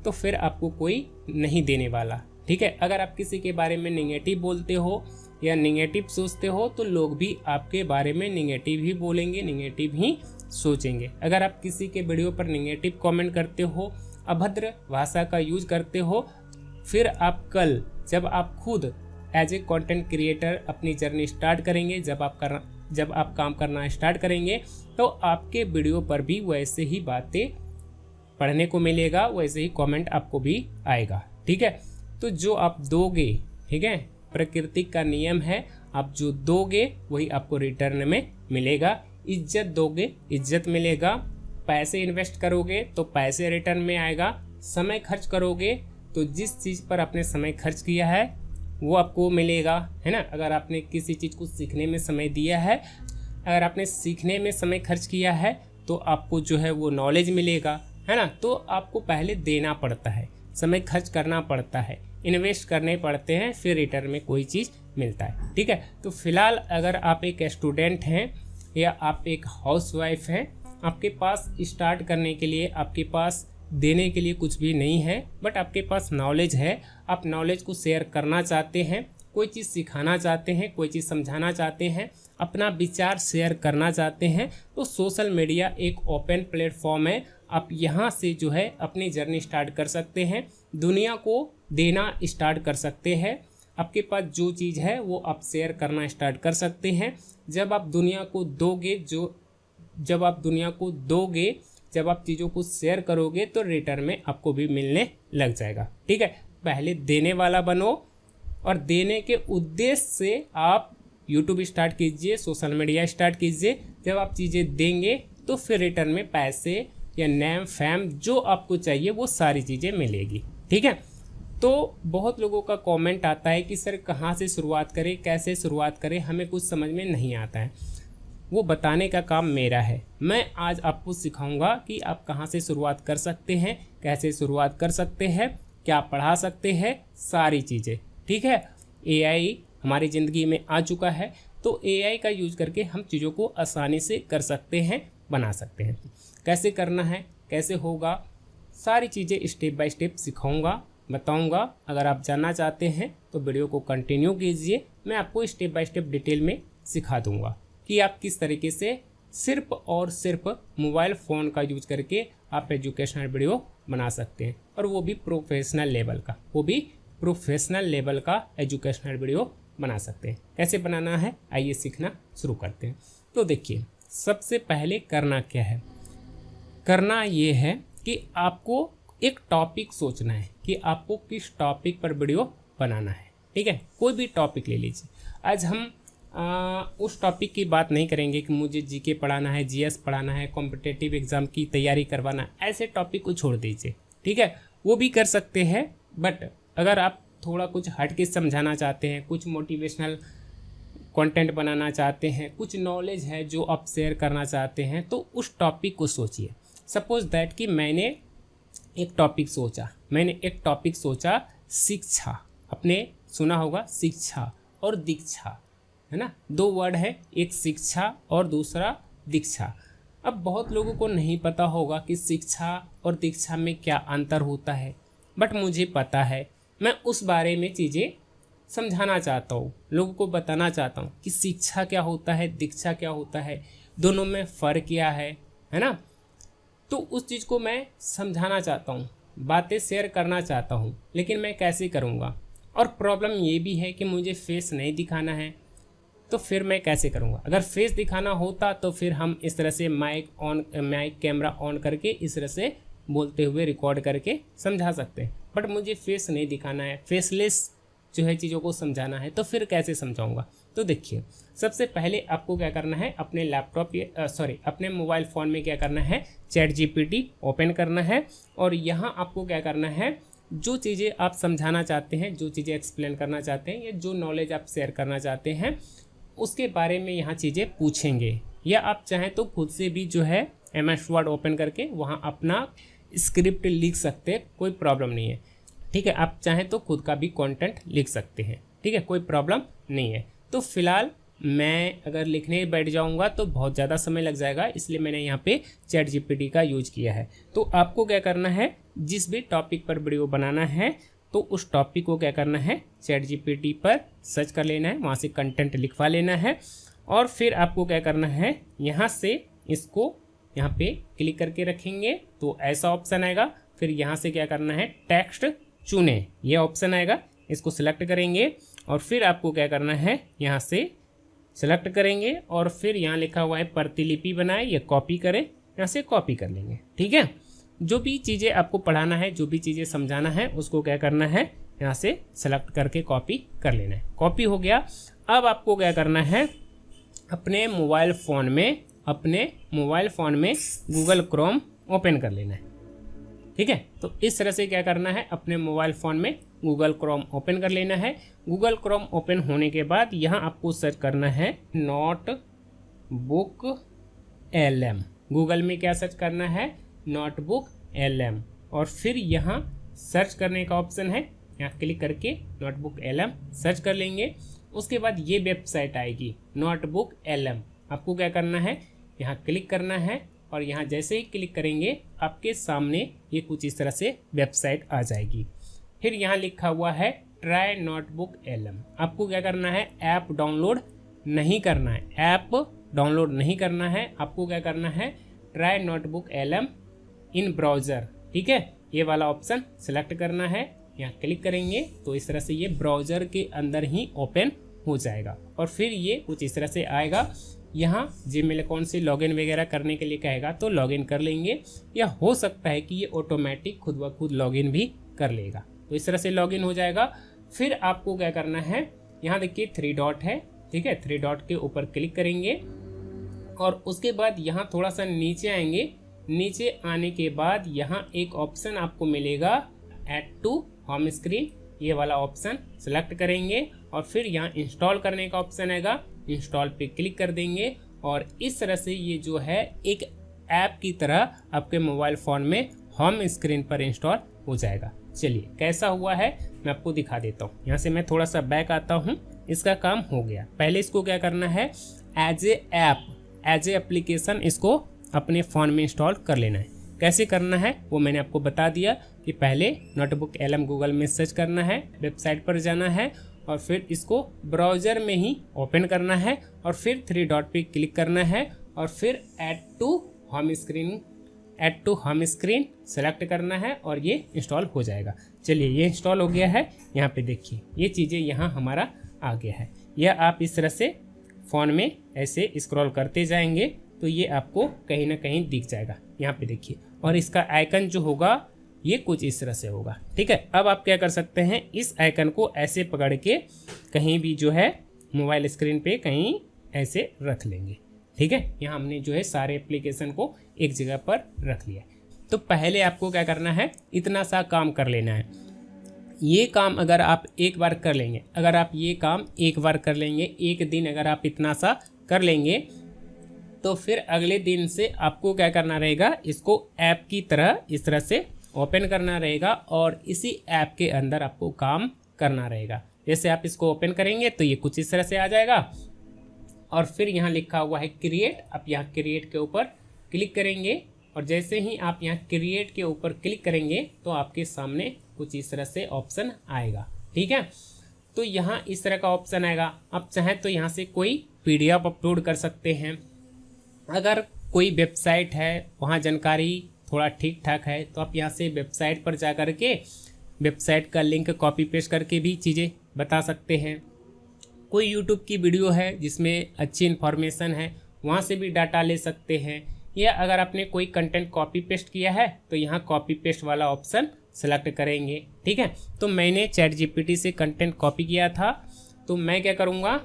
तो फिर आपको कोई नहीं देने वाला, ठीक है। अगर आप किसी के बारे में निगेटिव बोलते हो या निगेटिव सोचते हो तो लोग भी आपके बारे में निगेटिव ही बोलेंगे, निगेटिव ही सोचेंगे। अगर आप किसी के वीडियो पर निगेटिव कमेंट करते हो, अभद्र भाषा का यूज करते हो, फिर आप कल जब आप खुद एज ए कंटेंट क्रिएटर अपनी जर्नी स्टार्ट करेंगे, जब आप काम करना स्टार्ट करेंगे, तो आपके वीडियो पर भी वैसे ही बातें पढ़ने को मिलेगा, वैसे ही कमेंट आपको भी आएगा। ठीक है, तो जो आप दोगे, ठीक है, प्रकृति का नियम है, आप जो दोगे वही आपको रिटर्न में मिलेगा। इज्जत दोगे, इज्जत मिलेगा। पैसे इन्वेस्ट करोगे तो पैसे रिटर्न में आएगा। समय खर्च करोगे तो जिस चीज़ पर आपने समय खर्च किया है वो आपको मिलेगा, है ना। अगर आपने किसी चीज़ को सीखने में समय दिया है, अगर आपने सीखने में समय खर्च किया है तो आपको जो है वो नॉलेज मिलेगा, है ना। तो आपको पहले देना पड़ता है, समय खर्च करना पड़ता है, इन्वेस्ट करने पड़ते हैं, फिर रिटर्न में कोई चीज़ मिलता है। ठीक है, तो फिलहाल अगर आप एक स्टूडेंट हैं या आप एक हाउसवाइफ हैं, आपके पास स्टार्ट करने के लिए, आपके पास देने के लिए कुछ भी नहीं है, बट आपके पास नॉलेज है, आप नॉलेज को शेयर करना चाहते हैं, कोई चीज़ सिखाना चाहते हैं, कोई चीज़ समझाना चाहते हैं, अपना विचार शेयर करना चाहते हैं, तो सोशल मीडिया एक ओपन प्लेटफॉर्म है। आप यहाँ से जो है अपनी जर्नी स्टार्ट कर सकते हैं, दुनिया को देना स्टार्ट कर सकते हैं। आपके पास जो चीज़ है वो आप शेयर करना स्टार्ट कर सकते हैं। जब आप दुनिया को दोगे, जब आप चीज़ों को शेयर करोगे तो रिटर्न में आपको भी मिलने लग जाएगा। ठीक है, पहले देने वाला बनो और देने के उद्देश्य से आप यूट्यूब स्टार्ट कीजिए, सोशल मीडिया स्टार्ट कीजिए। जब आप चीज़ें देंगे तो फिर रिटर्न में पैसे या नेम फैम जो आपको चाहिए वो सारी चीज़ें मिलेगी। ठीक है, तो बहुत लोगों का कमेंट आता है कि सर कहाँ से शुरुआत करें, कैसे शुरुआत करें, हमें कुछ समझ में नहीं आता है। वो बताने का काम मेरा है। मैं आज आपको सिखाऊंगा कि आप कहाँ से शुरुआत कर सकते हैं, कैसे शुरुआत कर सकते हैं, क्या पढ़ा सकते हैं, सारी चीज़ें। ठीक है, एआई हमारी ज़िंदगी में आ चुका है, तो एआई का यूज करके हम चीज़ों को आसानी से कर सकते हैं, बना सकते हैं। कैसे करना है, कैसे होगा, सारी चीज़ें स्टेप बाय स्टेप सिखाऊंगा, बताऊंगा। अगर आप जानना चाहते हैं तो वीडियो को कंटिन्यू कीजिए, मैं आपको स्टेप बाय स्टेप डिटेल में सिखा दूंगा कि आप किस तरीके से सिर्फ और सिर्फ मोबाइल फ़ोन का यूज करके आप एजुकेशनल वीडियो बना सकते हैं, और वो भी प्रोफेशनल लेवल का एजुकेशनल वीडियो बना सकते हैं। कैसे बनाना है आइए सीखना शुरू करते हैं। तो देखिए, सबसे पहले करना क्या है, करना ये है कि आपको एक टॉपिक सोचना है कि आपको किस टॉपिक पर वीडियो बनाना है। ठीक है, कोई भी टॉपिक ले लीजिए। आज हम उस टॉपिक की बात नहीं करेंगे कि मुझे जीके पढ़ाना है, जीएस पढ़ाना है, कॉम्पिटिटिव एग्ज़ाम की तैयारी करवाना है, ऐसे टॉपिक को छोड़ दीजिए। ठीक है, वो भी कर सकते हैं, बट अगर आप थोड़ा कुछ हट के समझाना चाहते हैं, कुछ मोटिवेशनल कंटेंट बनाना चाहते हैं, कुछ नॉलेज है जो आप शेयर करना चाहते हैं, तो उस टॉपिक को सोचिए। सपोज दैट कि मैंने एक टॉपिक सोचा शिक्षा। आपने सुना होगा शिक्षा और दीक्षा, है ना, दो वर्ड है, एक शिक्षा और दूसरा दीक्षा। अब बहुत लोगों को नहीं पता होगा कि शिक्षा और दीक्षा में क्या अंतर होता है, बट मुझे पता है। मैं उस बारे में चीज़ें समझाना चाहता हूँ, लोगों को बताना चाहता हूँ कि शिक्षा क्या होता है, दीक्षा क्या होता है, दोनों में फ़र्क क्या है ना। तो उस चीज़ को मैं समझाना चाहता हूँ, बातें शेयर करना चाहता हूँ, लेकिन मैं कैसे करूँगा। और प्रॉब्लम ये भी है कि मुझे फेस नहीं दिखाना है, तो फिर मैं कैसे करूँगा। अगर फेस दिखाना होता तो फिर हम इस तरह से माइक कैमरा ऑन करके इस तरह से बोलते हुए रिकॉर्ड करके समझा सकते हैं, बट मुझे फेस नहीं दिखाना है, फेसलेस जो है चीज़ों को समझाना है, तो फिर कैसे समझाऊंगा। तो देखिए, सबसे पहले आपको क्या करना है, अपने मोबाइल फ़ोन में क्या करना है, चैट जीपीटी ओपन करना है, और यहाँ आपको क्या करना है, जो चीज़ें आप समझाना चाहते हैं, जो चीज़ें एक्सप्लेन करना चाहते हैं, या जो नॉलेज आप शेयर करना चाहते हैं, उसके बारे में यहाँ चीज़ें पूछेंगे। या आप चाहें तो खुद से भी जो है MS वर्ड ओपन करके वहाँ अपना स्क्रिप्ट लिख सकते हैं, कोई प्रॉब्लम नहीं है। ठीक है, आप चाहें तो खुद का भी कंटेंट लिख सकते हैं। ठीक है, कोई प्रॉब्लम नहीं है। तो फिलहाल मैं अगर लिखने बैठ जाऊंगा तो बहुत ज़्यादा समय लग जाएगा, इसलिए मैंने यहाँ पे चैट जीपीटी का यूज किया है। तो आपको क्या करना है, जिस भी टॉपिक पर वीडियो बनाना है तो उस टॉपिक को क्या करना है, चैट जीपीटी पर सर्च कर लेना है, वहाँ से कंटेंट लिखवा लेना है, और फिर आपको क्या करना है, यहाँ से इसको यहाँ पे क्लिक करके रखेंगे तो ऐसा ऑप्शन आएगा। फिर यहाँ से क्या करना है, टेक्स्ट चुने, ये ऑप्शन आएगा, इसको सिलेक्ट करेंगे और फिर आपको क्या करना है, यहाँ से सेलेक्ट करेंगे और फिर यहाँ लिखा हुआ है प्रतिलिपि बनाए या कॉपी करें, यहाँ से कॉपी कर लेंगे। ठीक है, जो भी चीज़ें आपको पढ़ाना है, जो भी चीज़ें समझाना है, उसको क्या करना है, यहाँ से सेलेक्ट करके कॉपी कर लेना है। कॉपी हो गया। अब आपको क्या करना है, अपने मोबाइल फ़ोन में गूगल क्रोम ओपन कर लेना है। ठीक है, तो इस तरह से क्या करना है, अपने मोबाइल फ़ोन में गूगल क्रोम ओपन कर लेना है। गूगल क्रोम ओपन होने के बाद यहाँ आपको सर्च करना है नोटबुक LM। गूगल में क्या सर्च करना है, नोटबुक LM, और फिर यहाँ सर्च करने का ऑप्शन है, यहाँ क्लिक करके नोटबुक LM सर्च कर लेंगे। उसके बाद ये वेबसाइट आएगी नोटबुक LM। आपको क्या करना है, यहाँ क्लिक करना है और यहाँ जैसे ही क्लिक करेंगे आपके सामने ये कुछ इस तरह से वेबसाइट आ जाएगी। फिर यहाँ लिखा हुआ है ट्राई नोटबुक LM। आपको क्या करना है, ऐप डाउनलोड नहीं करना है, आपको क्या करना है, ट्राई नोटबुक LM इन ब्राउज़र। ठीक है, ये वाला ऑप्शन सेलेक्ट करना है, यहाँ क्लिक करेंगे तो इस तरह से ये ब्राउज़र के अंदर ही ओपन हो जाएगा और फिर ये कुछ इस तरह से आएगा। यहाँ जीमेल अकाउंट से लॉगिन वगैरह करने के लिए कहेगा तो लॉगिन कर लेंगे, या हो सकता है कि ये ऑटोमेटिक खुद ब खुद लॉगिन भी कर लेगा। तो इस तरह से लॉगिन हो जाएगा। फिर आपको क्या करना है, यहाँ देखिए 3 डॉट है। ठीक है, 3 डॉट के ऊपर क्लिक करेंगे और उसके बाद यहाँ थोड़ा सा नीचे आएंगे। नीचे आने के बाद यहाँ एक ऑप्शन आपको मिलेगा ऐड टू होम स्क्रीन, ये वाला ऑप्शन सेलेक्ट करेंगे और फिर यहाँ इंस्टॉल करने का ऑप्शन आएगा, इंस्टॉल पे क्लिक कर देंगे और इस तरह से ये जो है एक ऐप की तरह आपके मोबाइल फ़ोन में होम स्क्रीन पर इंस्टॉल हो जाएगा। चलिए कैसा हुआ है मैं आपको दिखा देता हूँ। यहाँ से मैं थोड़ा सा बैक आता हूँ। इसका काम हो गया। पहले इसको क्या करना है, एज ए एप्लीकेशन इसको अपने फ़ोन में इंस्टॉल कर लेना है। कैसे करना है वो मैंने आपको बता दिया कि पहले नोटबुक LM गूगल में सर्च करना है, वेबसाइट पर जाना है और फिर इसको ब्राउज़र में ही ओपन करना है और फिर 3 डॉट पे क्लिक करना है और फिर add to home screen select करना है और ये इंस्टॉल हो जाएगा। चलिए ये इंस्टॉल हो गया है। यहाँ पे देखिए ये चीज़ें यहाँ हमारा आ गया है। यह आप इस तरह से फ़ोन में ऐसे स्क्रॉल करते जाएंगे तो ये आपको कहीं ना कहीं दिख जाएगा। यहाँ पे देखिए, और इसका आइकन जो होगा ये कुछ इस तरह से होगा। ठीक है, अब आप क्या कर सकते हैं, इस आइकन को ऐसे पकड़ के कहीं भी जो है मोबाइल स्क्रीन पे कहीं ऐसे रख लेंगे। ठीक है, यहाँ हमने जो है सारे एप्लीकेशन को एक जगह पर रख लिया। तो पहले आपको क्या करना है, इतना सा काम कर लेना है। ये काम अगर आप एक बार कर लेंगे, एक दिन अगर आप इतना सा कर लेंगे तो फिर अगले दिन से आपको क्या करना रहेगा, इसको ऐप की तरह इस तरह से ओपन करना रहेगा और इसी ऐप के अंदर आपको काम करना रहेगा। जैसे आप इसको ओपन करेंगे तो ये कुछ इस तरह से आ जाएगा और फिर यहाँ लिखा हुआ है क्रिएट। आप यहाँ क्रिएट के ऊपर क्लिक करेंगे और जैसे ही आप यहाँ क्रिएट के ऊपर क्लिक करेंगे तो आपके सामने कुछ इस तरह से ऑप्शन आएगा। ठीक है, तो यहाँ इस तरह का ऑप्शन आएगा। आप चाहें तो यहाँ से कोई PDF अपलोड कर सकते हैं। अगर कोई वेबसाइट है वहाँ जानकारी थोड़ा ठीक ठाक है तो आप यहाँ से वेबसाइट पर जा कर के वेबसाइट का लिंक कॉपी पेस्ट करके भी चीज़ें बता सकते हैं। कोई यूट्यूब की वीडियो है जिसमें अच्छी इन्फॉर्मेशन है वहाँ से भी डाटा ले सकते हैं। या अगर आपने कोई कंटेंट कॉपी पेस्ट किया है तो यहाँ कॉपी पेस्ट वाला ऑप्शन सेलेक्ट करेंगे। ठीक है, तो मैंने ChatGPT से कंटेंट कॉपी किया था तो मैं क्या करूँगा,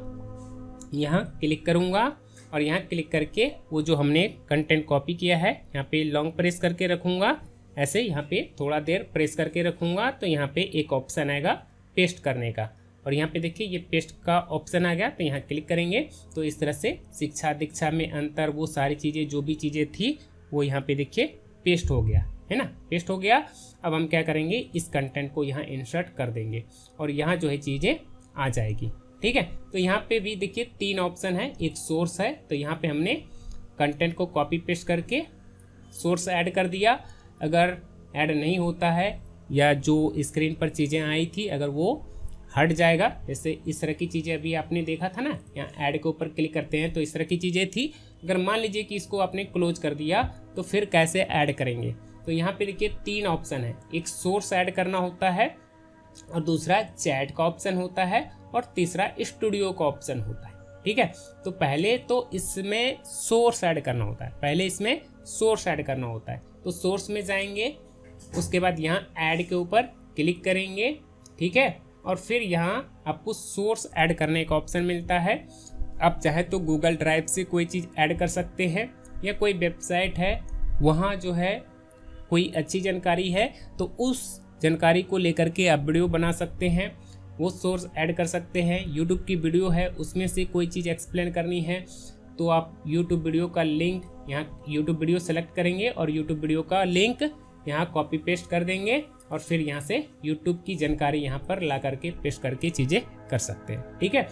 यहाँ क्लिक करूँगा और यहाँ क्लिक करके वो जो हमने कंटेंट कॉपी किया है यहाँ पे लॉन्ग प्रेस करके रखूँगा। ऐसे यहाँ पे थोड़ा देर प्रेस करके रखूँगा तो यहाँ पे एक ऑप्शन आएगा पेस्ट करने का और यहाँ पे देखिए ये पेस्ट का ऑप्शन आ गया। तो यहाँ क्लिक करेंगे तो इस तरह से शिक्षा दीक्षा में अंतर, वो सारी चीज़ें जो भी चीज़ें थी वो यहाँ पे देखिए पेस्ट हो गया है ना, पेस्ट हो गया। अब हम क्या करेंगे, इस कंटेंट को यहाँ इंसर्ट कर देंगे और यहाँ जो है चीज़ें आ जाएगी। ठीक है, तो यहाँ पे भी देखिए 3 ऑप्शन है, एक सोर्स है तो यहाँ पे हमने कंटेंट को कॉपी पेस्ट करके सोर्स ऐड कर दिया। अगर ऐड नहीं होता है या जो स्क्रीन पर चीज़ें आई थी अगर वो हट जाएगा, जैसे इस तरह की चीज़ें अभी आपने देखा था ना, यहाँ ऐड के ऊपर क्लिक करते हैं तो इस तरह की चीज़ें थी। अगर मान लीजिए कि इसको आपने क्लोज कर दिया तो फिर कैसे ऐड करेंगे, तो यहाँ पे देखिए 3 ऑप्शन है, एक सोर्स ऐड करना होता है और दूसरा चैट का ऑप्शन होता है और तीसरा स्टूडियो का ऑप्शन होता है। ठीक है, तो पहले तो इसमें सोर्स ऐड करना होता है, पहले इसमें सोर्स ऐड करना होता है। तो सोर्स में जाएंगे, उसके बाद यहाँ ऐड के ऊपर क्लिक करेंगे। ठीक है, और फिर यहाँ आपको सोर्स ऐड करने का ऑप्शन मिलता है। आप चाहे तो गूगल ड्राइव से कोई चीज़ ऐड कर सकते हैं, या कोई वेबसाइट है वहाँ जो है कोई अच्छी जानकारी है तो उस जानकारी को लेकर के आप वीडियो बना सकते हैं, वो सोर्स ऐड कर सकते हैं। यूट्यूब की वीडियो है, उसमें से कोई चीज़ एक्सप्लेन करनी है तो आप यूट्यूब वीडियो का लिंक यहाँ यूट्यूब वीडियो सेलेक्ट करेंगे और यूट्यूब वीडियो का लिंक यहाँ कॉपी पेस्ट कर देंगे और फिर यहाँ से यूट्यूब की जानकारी यहाँ पर ला करके पेस्ट करके चीज़ें कर सकते हैं। ठीक है,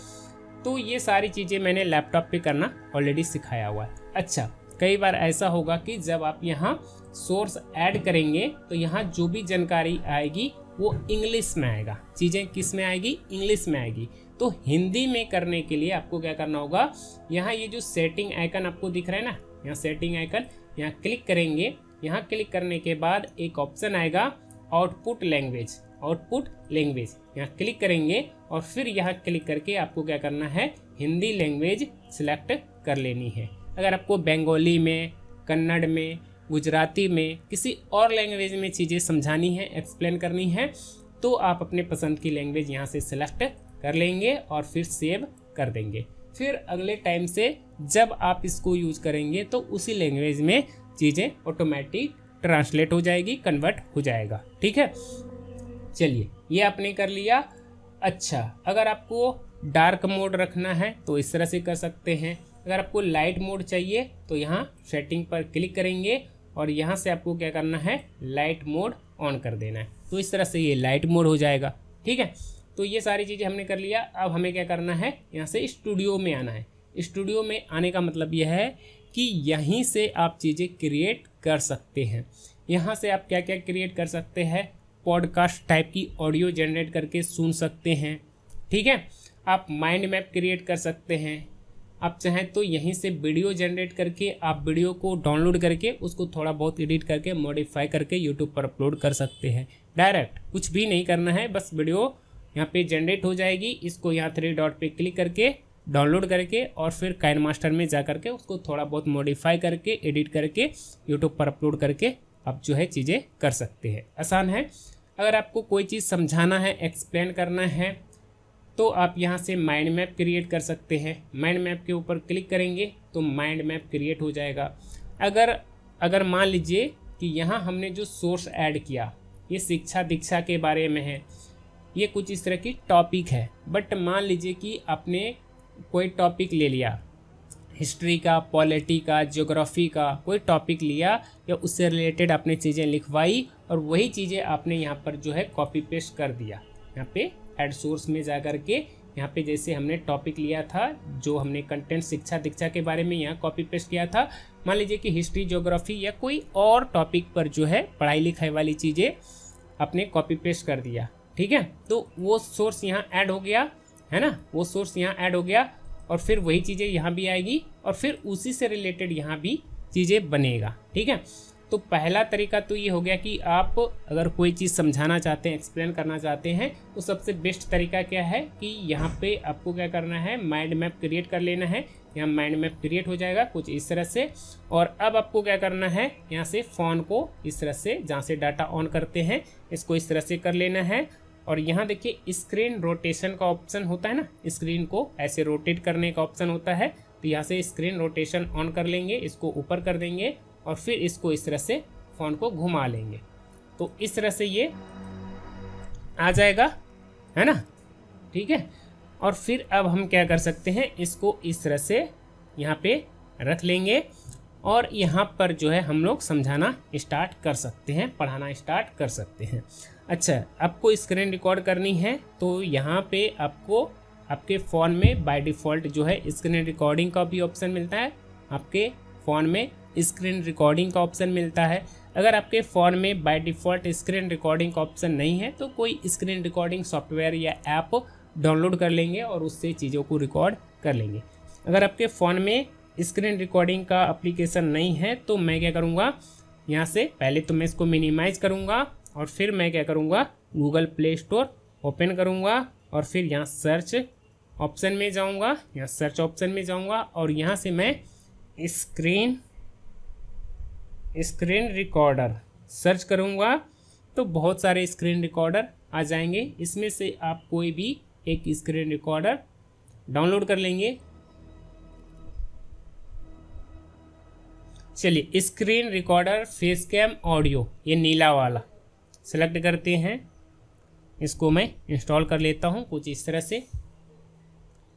तो ये सारी चीज़ें मैंने लैपटॉप पे करना ऑलरेडी सिखाया हुआ है। अच्छा, कई बार ऐसा होगा कि जब आप यहाँ सोर्स ऐड करेंगे तो यहाँ जो भी जानकारी आएगी वो इंग्लिश में आएगा, चीज़ें किस में आएगी, इंग्लिश में आएगी। तो हिंदी में करने के लिए आपको क्या करना होगा, यहाँ ये जो सेटिंग आइकन आपको दिख रहा है ना, यहाँ सेटिंग आइकन, यहाँ क्लिक करेंगे। यहाँ क्लिक करने के बाद एक ऑप्शन आएगा आउटपुट लैंग्वेज, आउटपुट लैंग्वेज, यहाँ क्लिक करेंगे और फिर यहाँ क्लिक करके आपको क्या करना है, हिंदी लैंग्वेज सिलेक्ट कर लेनी है। अगर आपको बंगाली में, कन्नड़ में, गुजराती में, किसी और लैंग्वेज में चीज़ें समझानी है, एक्सप्लेन करनी है, तो आप अपने पसंद की लैंग्वेज यहाँ से सिलेक्ट कर लेंगे और फिर सेव कर देंगे। फिर अगले टाइम से जब आप इसको यूज करेंगे तो उसी लैंग्वेज में चीज़ें ऑटोमेटिक ट्रांसलेट हो जाएगी, कन्वर्ट हो जाएगा। ठीक है, चलिए ये आपने कर लिया। अच्छा, अगर आपको डार्क मोड रखना है तो इस तरह से कर सकते हैं। अगर आपको लाइट मोड चाहिए तो यहाँ सेटिंग पर क्लिक करेंगे और यहाँ से आपको क्या करना है, लाइट मोड ऑन कर देना है। तो इस तरह से ये लाइट मोड हो जाएगा। ठीक है, तो ये सारी चीज़ें हमने कर लिया। अब हमें क्या करना है, यहाँ से स्टूडियो में आना है। स्टूडियो में आने का मतलब यह है कि यहीं से आप चीज़ें क्रिएट कर सकते हैं। यहाँ से आप क्या क्या क्रिएट कर सकते हैं, पॉडकास्ट टाइप की ऑडियो जनरेट करके सुन सकते हैं। ठीक है, आप माइंड मैप क्रिएट कर सकते हैं। आप चाहें तो यहीं से वीडियो जनरेट करके आप वीडियो को डाउनलोड करके उसको थोड़ा बहुत एडिट करके मॉडिफाई करके यूट्यूब पर अपलोड कर सकते हैं। डायरेक्ट कुछ भी नहीं करना है, बस वीडियो यहाँ पे जनरेट हो जाएगी। इसको यहाँ 3 डॉट पे क्लिक करके डाउनलोड करके और फिर काइनमास्टर में जा करके उसको थोड़ा बहुत मॉडिफाई करके एडिट करके यूट्यूब पर अपलोड करके आप जो है चीज़ें कर सकते हैं। आसान है। अगर आपको कोई चीज़ समझाना है, एक्सप्लेन करना है, तो आप यहाँ से माइंड मैप क्रिएट कर सकते हैं। माइंड मैप के ऊपर क्लिक करेंगे तो माइंड मैप क्रिएट हो जाएगा। अगर मान लीजिए कि यहाँ हमने जो सोर्स ऐड किया ये शिक्षा दीक्षा के बारे में है, ये कुछ इस तरह की टॉपिक है, बट मान लीजिए कि आपने कोई टॉपिक ले लिया, हिस्ट्री का, पॉलिटी का, ज्योग्राफी का कोई टॉपिक लिया या उससे रिलेटेड आपने चीज़ें लिखवाई और वही चीज़ें आपने यहाँ पर जो है कॉपी पेस्ट कर दिया। यहाँ पे ऐड सोर्स में जा कर के यहाँ पे जैसे हमने टॉपिक लिया था, जो हमने कंटेंट शिक्षा दीक्षा के बारे में यहाँ कॉपी पेस्ट किया था, मान लीजिए कि हिस्ट्री, ज्योग्राफी या कोई और टॉपिक पर जो है पढ़ाई लिखाई वाली चीज़ें आपने कॉपी पेस्ट कर दिया। ठीक है, तो वो सोर्स यहाँ ऐड हो गया है ना, वो सोर्स यहाँ ऐड हो गया और फिर वही चीज़ें यहाँ भी आएगी और फिर उसी से रिलेटेड यहाँ भी चीज़ें बनेगा। ठीक है, तो पहला तरीका तो ये हो गया कि आप अगर कोई चीज़ समझाना चाहते हैं, एक्सप्लेन करना चाहते हैं, तो सबसे बेस्ट तरीका क्या है कि यहाँ पे आपको क्या करना है, माइंड मैप क्रिएट कर लेना है। यहाँ माइंड मैप क्रिएट हो जाएगा कुछ इस तरह से। और अब आपको क्या करना है, यहाँ से फ़ोन को इस तरह से, जहाँ से डाटा ऑन करते हैं, इसको इस तरह से कर लेना है। और यहाँ देखिए स्क्रीन रोटेशन का ऑप्शन होता है ना, स्क्रीन को ऐसे रोटेट करने का ऑप्शन होता है, तो यहाँ से स्क्रीन रोटेशन ऑन कर लेंगे, इसको ऊपर कर देंगे और फिर इसको इस तरह से फ़ोन को घुमा लेंगे, तो इस तरह से ये आ जाएगा, है ना। ठीक है, और फिर अब हम क्या कर सकते हैं, इसको इस तरह से यहाँ पे रख लेंगे और यहाँ पर जो है हम लोग समझाना स्टार्ट कर सकते हैं, पढ़ाना स्टार्ट कर सकते हैं। अच्छा, आपको स्क्रीन रिकॉर्ड करनी है तो यहाँ पे आपको आपके फ़ोन में बाय डिफ़ॉल्ट जो है स्क्रीन रिकॉर्डिंग का भी ऑप्शन मिलता है। आपके फ़ोन में स्क्रीन रिकॉर्डिंग का ऑप्शन मिलता है। अगर आपके फ़ोन में बाय डिफ़ॉल्ट स्क्रीन रिकॉर्डिंग का ऑप्शन नहीं है तो कोई स्क्रीन रिकॉर्डिंग सॉफ्टवेयर या ऐप डाउनलोड कर लेंगे और उससे चीज़ों को रिकॉर्ड कर लेंगे। अगर आपके फ़ोन में स्क्रीन रिकॉर्डिंग का एप्लीकेशन नहीं है तो मैं क्या करूँगा, यहाँ से पहले तो मैं इसको मिनिमाइज करूँगा और फिर मैं क्या करूँगा, गूगल प्ले स्टोर ओपन करूँगा और फिर यहाँ सर्च ऑप्शन में जाऊँगा, यहाँ सर्च ऑप्शन में जाऊँगा और यहाँ से मैं स्क्रीन रिकॉर्डर सर्च करूँगा तो बहुत सारे स्क्रीन रिकॉर्डर आ जाएंगे। इसमें से आप कोई भी एक स्क्रीन रिकॉर्डर डाउनलोड कर लेंगे। चलिए, screen recorder face cam audio, ये नीला वाला सेलेक्ट करते हैं। इसको मैं इंस्टॉल कर लेता हूँ कुछ इस तरह से।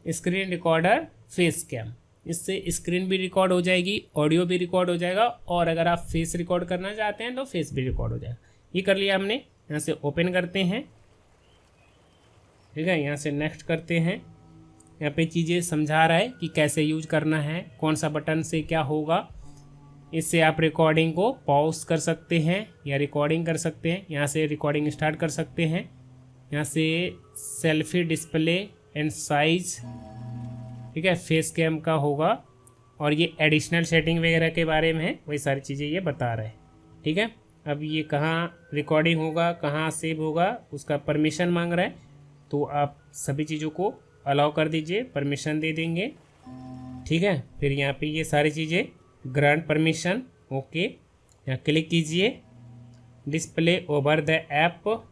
स्क्रीन रिकॉर्डर फेस कैम, इससे स्क्रीन भी रिकॉर्ड हो जाएगी, ऑडियो भी रिकॉर्ड हो जाएगा और अगर आप फेस रिकॉर्ड करना चाहते हैं तो फेस भी रिकॉर्ड हो जाएगा। ये कर लिया हमने। यहाँ से ओपन करते हैं, ठीक है। यहाँ से नेक्स्ट करते हैं। यहाँ पे चीज़ें समझा रहा है कि कैसे यूज करना है, कौन सा बटन से क्या होगा। इससे आप रिकॉर्डिंग को पॉज कर सकते हैं या रिकॉर्डिंग कर सकते हैं। यहाँ से रिकॉर्डिंग स्टार्ट कर सकते हैं। यहाँ से सेल्फी डिस्प्ले एंड साइज, ठीक है, फेस कैम का होगा और ये एडिशनल सेटिंग वगैरह के बारे में है, वही सारी चीज़ें ये बता रहे हैं, ठीक है। अब ये कहाँ रिकॉर्डिंग होगा, कहाँ सेव होगा, उसका परमिशन मांग रहा है, तो आप सभी चीज़ों को अलाउ कर दीजिए, परमिशन दे देंगे, ठीक है। फिर यहाँ पे ये सारी चीज़ें ग्रांट परमिशन, ओके। यहाँ क्लिक कीजिए, डिस्प्ले ओवर द ऐप।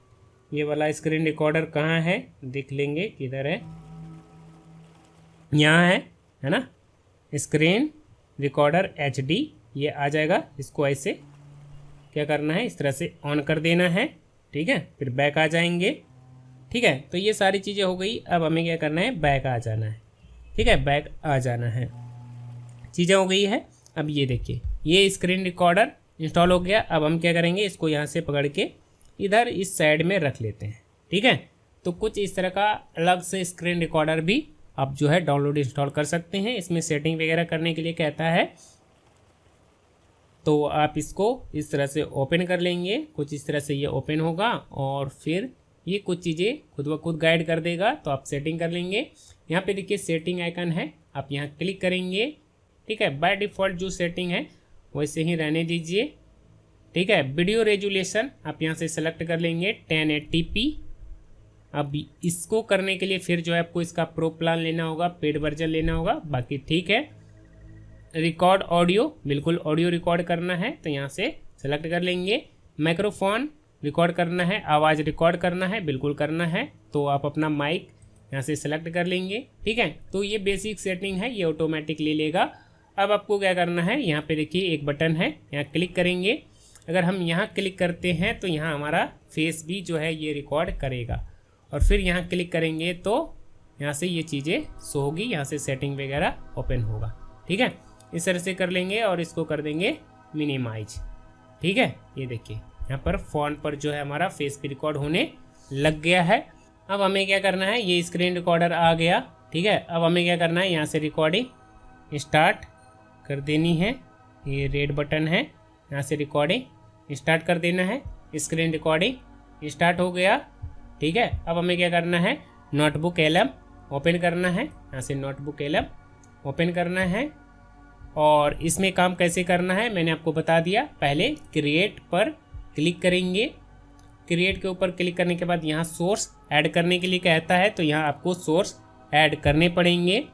ये वाला स्क्रीन रिकॉर्डर कहाँ है देख लेंगे, किधर है, यहाँ है ना, स्क्रीन रिकॉर्डर HD, ये आ जाएगा। इसको ऐसे क्या करना है, इस तरह से ऑन कर देना है, ठीक है। फिर बैक आ जाएंगे, ठीक है। तो ये सारी चीज़ें हो गई। अब हमें क्या करना है, बैक आ जाना है, ठीक है, बैक आ जाना है। चीज़ें हो गई है। अब ये देखिए, ये स्क्रीन रिकॉर्डर इंस्टॉल हो गया। अब हम क्या करेंगे, इसको यहाँ से पकड़ के इधर इस साइड में रख लेते हैं, ठीक है। तो कुछ इस तरह का अलग से स्क्रीन रिकॉर्डर भी आप जो है डाउनलोड इंस्टॉल कर सकते हैं। इसमें सेटिंग वगैरह करने के लिए कहता है, तो आप इसको इस तरह से ओपन कर लेंगे। कुछ इस तरह से ये ओपन होगा और फिर ये कुछ चीज़ें खुद ब खुद गाइड कर देगा, तो आप सेटिंग कर लेंगे। यहाँ पे देखिए सेटिंग आइकन है, आप यहाँ क्लिक करेंगे, ठीक है। बाय डिफ़ॉल्ट जो सेटिंग है वैसे ही रहने दीजिए, ठीक है। वीडियो रेजुलेशन आप यहाँ से सेलेक्ट कर लेंगे 1080p। अब इसको करने के लिए फिर जो है आपको इसका प्रो प्लान लेना होगा, पेड वर्जन लेना होगा, बाकी ठीक है। रिकॉर्ड ऑडियो, बिल्कुल ऑडियो रिकॉर्ड करना है तो यहाँ से सेलेक्ट कर लेंगे। माइक्रोफोन रिकॉर्ड करना है, आवाज़ रिकॉर्ड करना है, बिल्कुल करना है, तो आप अपना माइक यहाँ से सेलेक्ट कर लेंगे, ठीक है। तो ये बेसिक सेटिंग है, ये ऑटोमेटिक ले लेगा। अब आपको क्या करना है, यहाँ पे देखिए एक बटन है, यहाँ क्लिक करेंगे। अगर हम यहाँ क्लिक करते हैं तो यहाँ हमारा फेस भी जो है ये रिकॉर्ड करेगा और फिर यहाँ क्लिक करेंगे तो यहाँ से ये चीज़ें शो होगी, यहाँ से सेटिंग वगैरह ओपन होगा, ठीक है। इस तरह से कर लेंगे और इसको कर देंगे मिनिमाइज, ठीक है। ये देखिए यहाँ पर फ़ोन पर जो है हमारा फेस भी रिकॉर्ड होने लग गया है। अब हमें क्या करना है, ये स्क्रीन रिकॉर्डर आ गया, ठीक है। अब हमें क्या करना है, यहाँ से रिकॉर्डिंग स्टार्ट कर देनी है। ये रेड बटन है, यहाँ से रिकॉर्डिंग स्टार्ट कर देना है। स्क्रीन रिकॉर्डिंग स्टार्ट हो गया, ठीक है। अब हमें क्या करना है, नोटबुक LM ओपन करना है। यहाँ से नोटबुक LM ओपन करना है और इसमें काम कैसे करना है मैंने आपको बता दिया। पहले क्रिएट पर क्लिक करेंगे। क्रिएट के ऊपर क्लिक करने के बाद यहाँ सोर्स ऐड करने के लिए कहता है, तो यहाँ आपको सोर्स ऐड करने पड़ेंगे।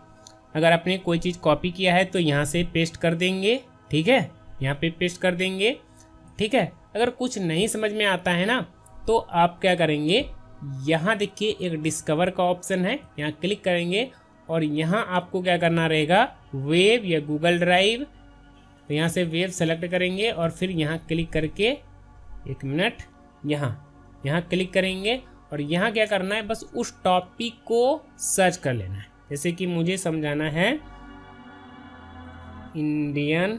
अगर आपने कोई चीज़ कॉपी किया है तो यहाँ से पेस्ट कर देंगे, ठीक है, यहाँ पे पेस्ट कर देंगे, ठीक है। अगर कुछ नहीं समझ में आता है ना तो आप क्या करेंगे, यहाँ देखिए एक डिस्कवर का ऑप्शन है, यहाँ क्लिक करेंगे और यहाँ आपको क्या करना रहेगा, वेब या गूगल ड्राइव, तो यहाँ से वेब सेलेक्ट करेंगे और फिर यहाँ क्लिक करके, एक मिनट, यहाँ क्लिक करेंगे और यहाँ क्या करना है, बस उस टॉपिक को सर्च कर लेना है। जैसे कि मुझे समझाना है इंडियन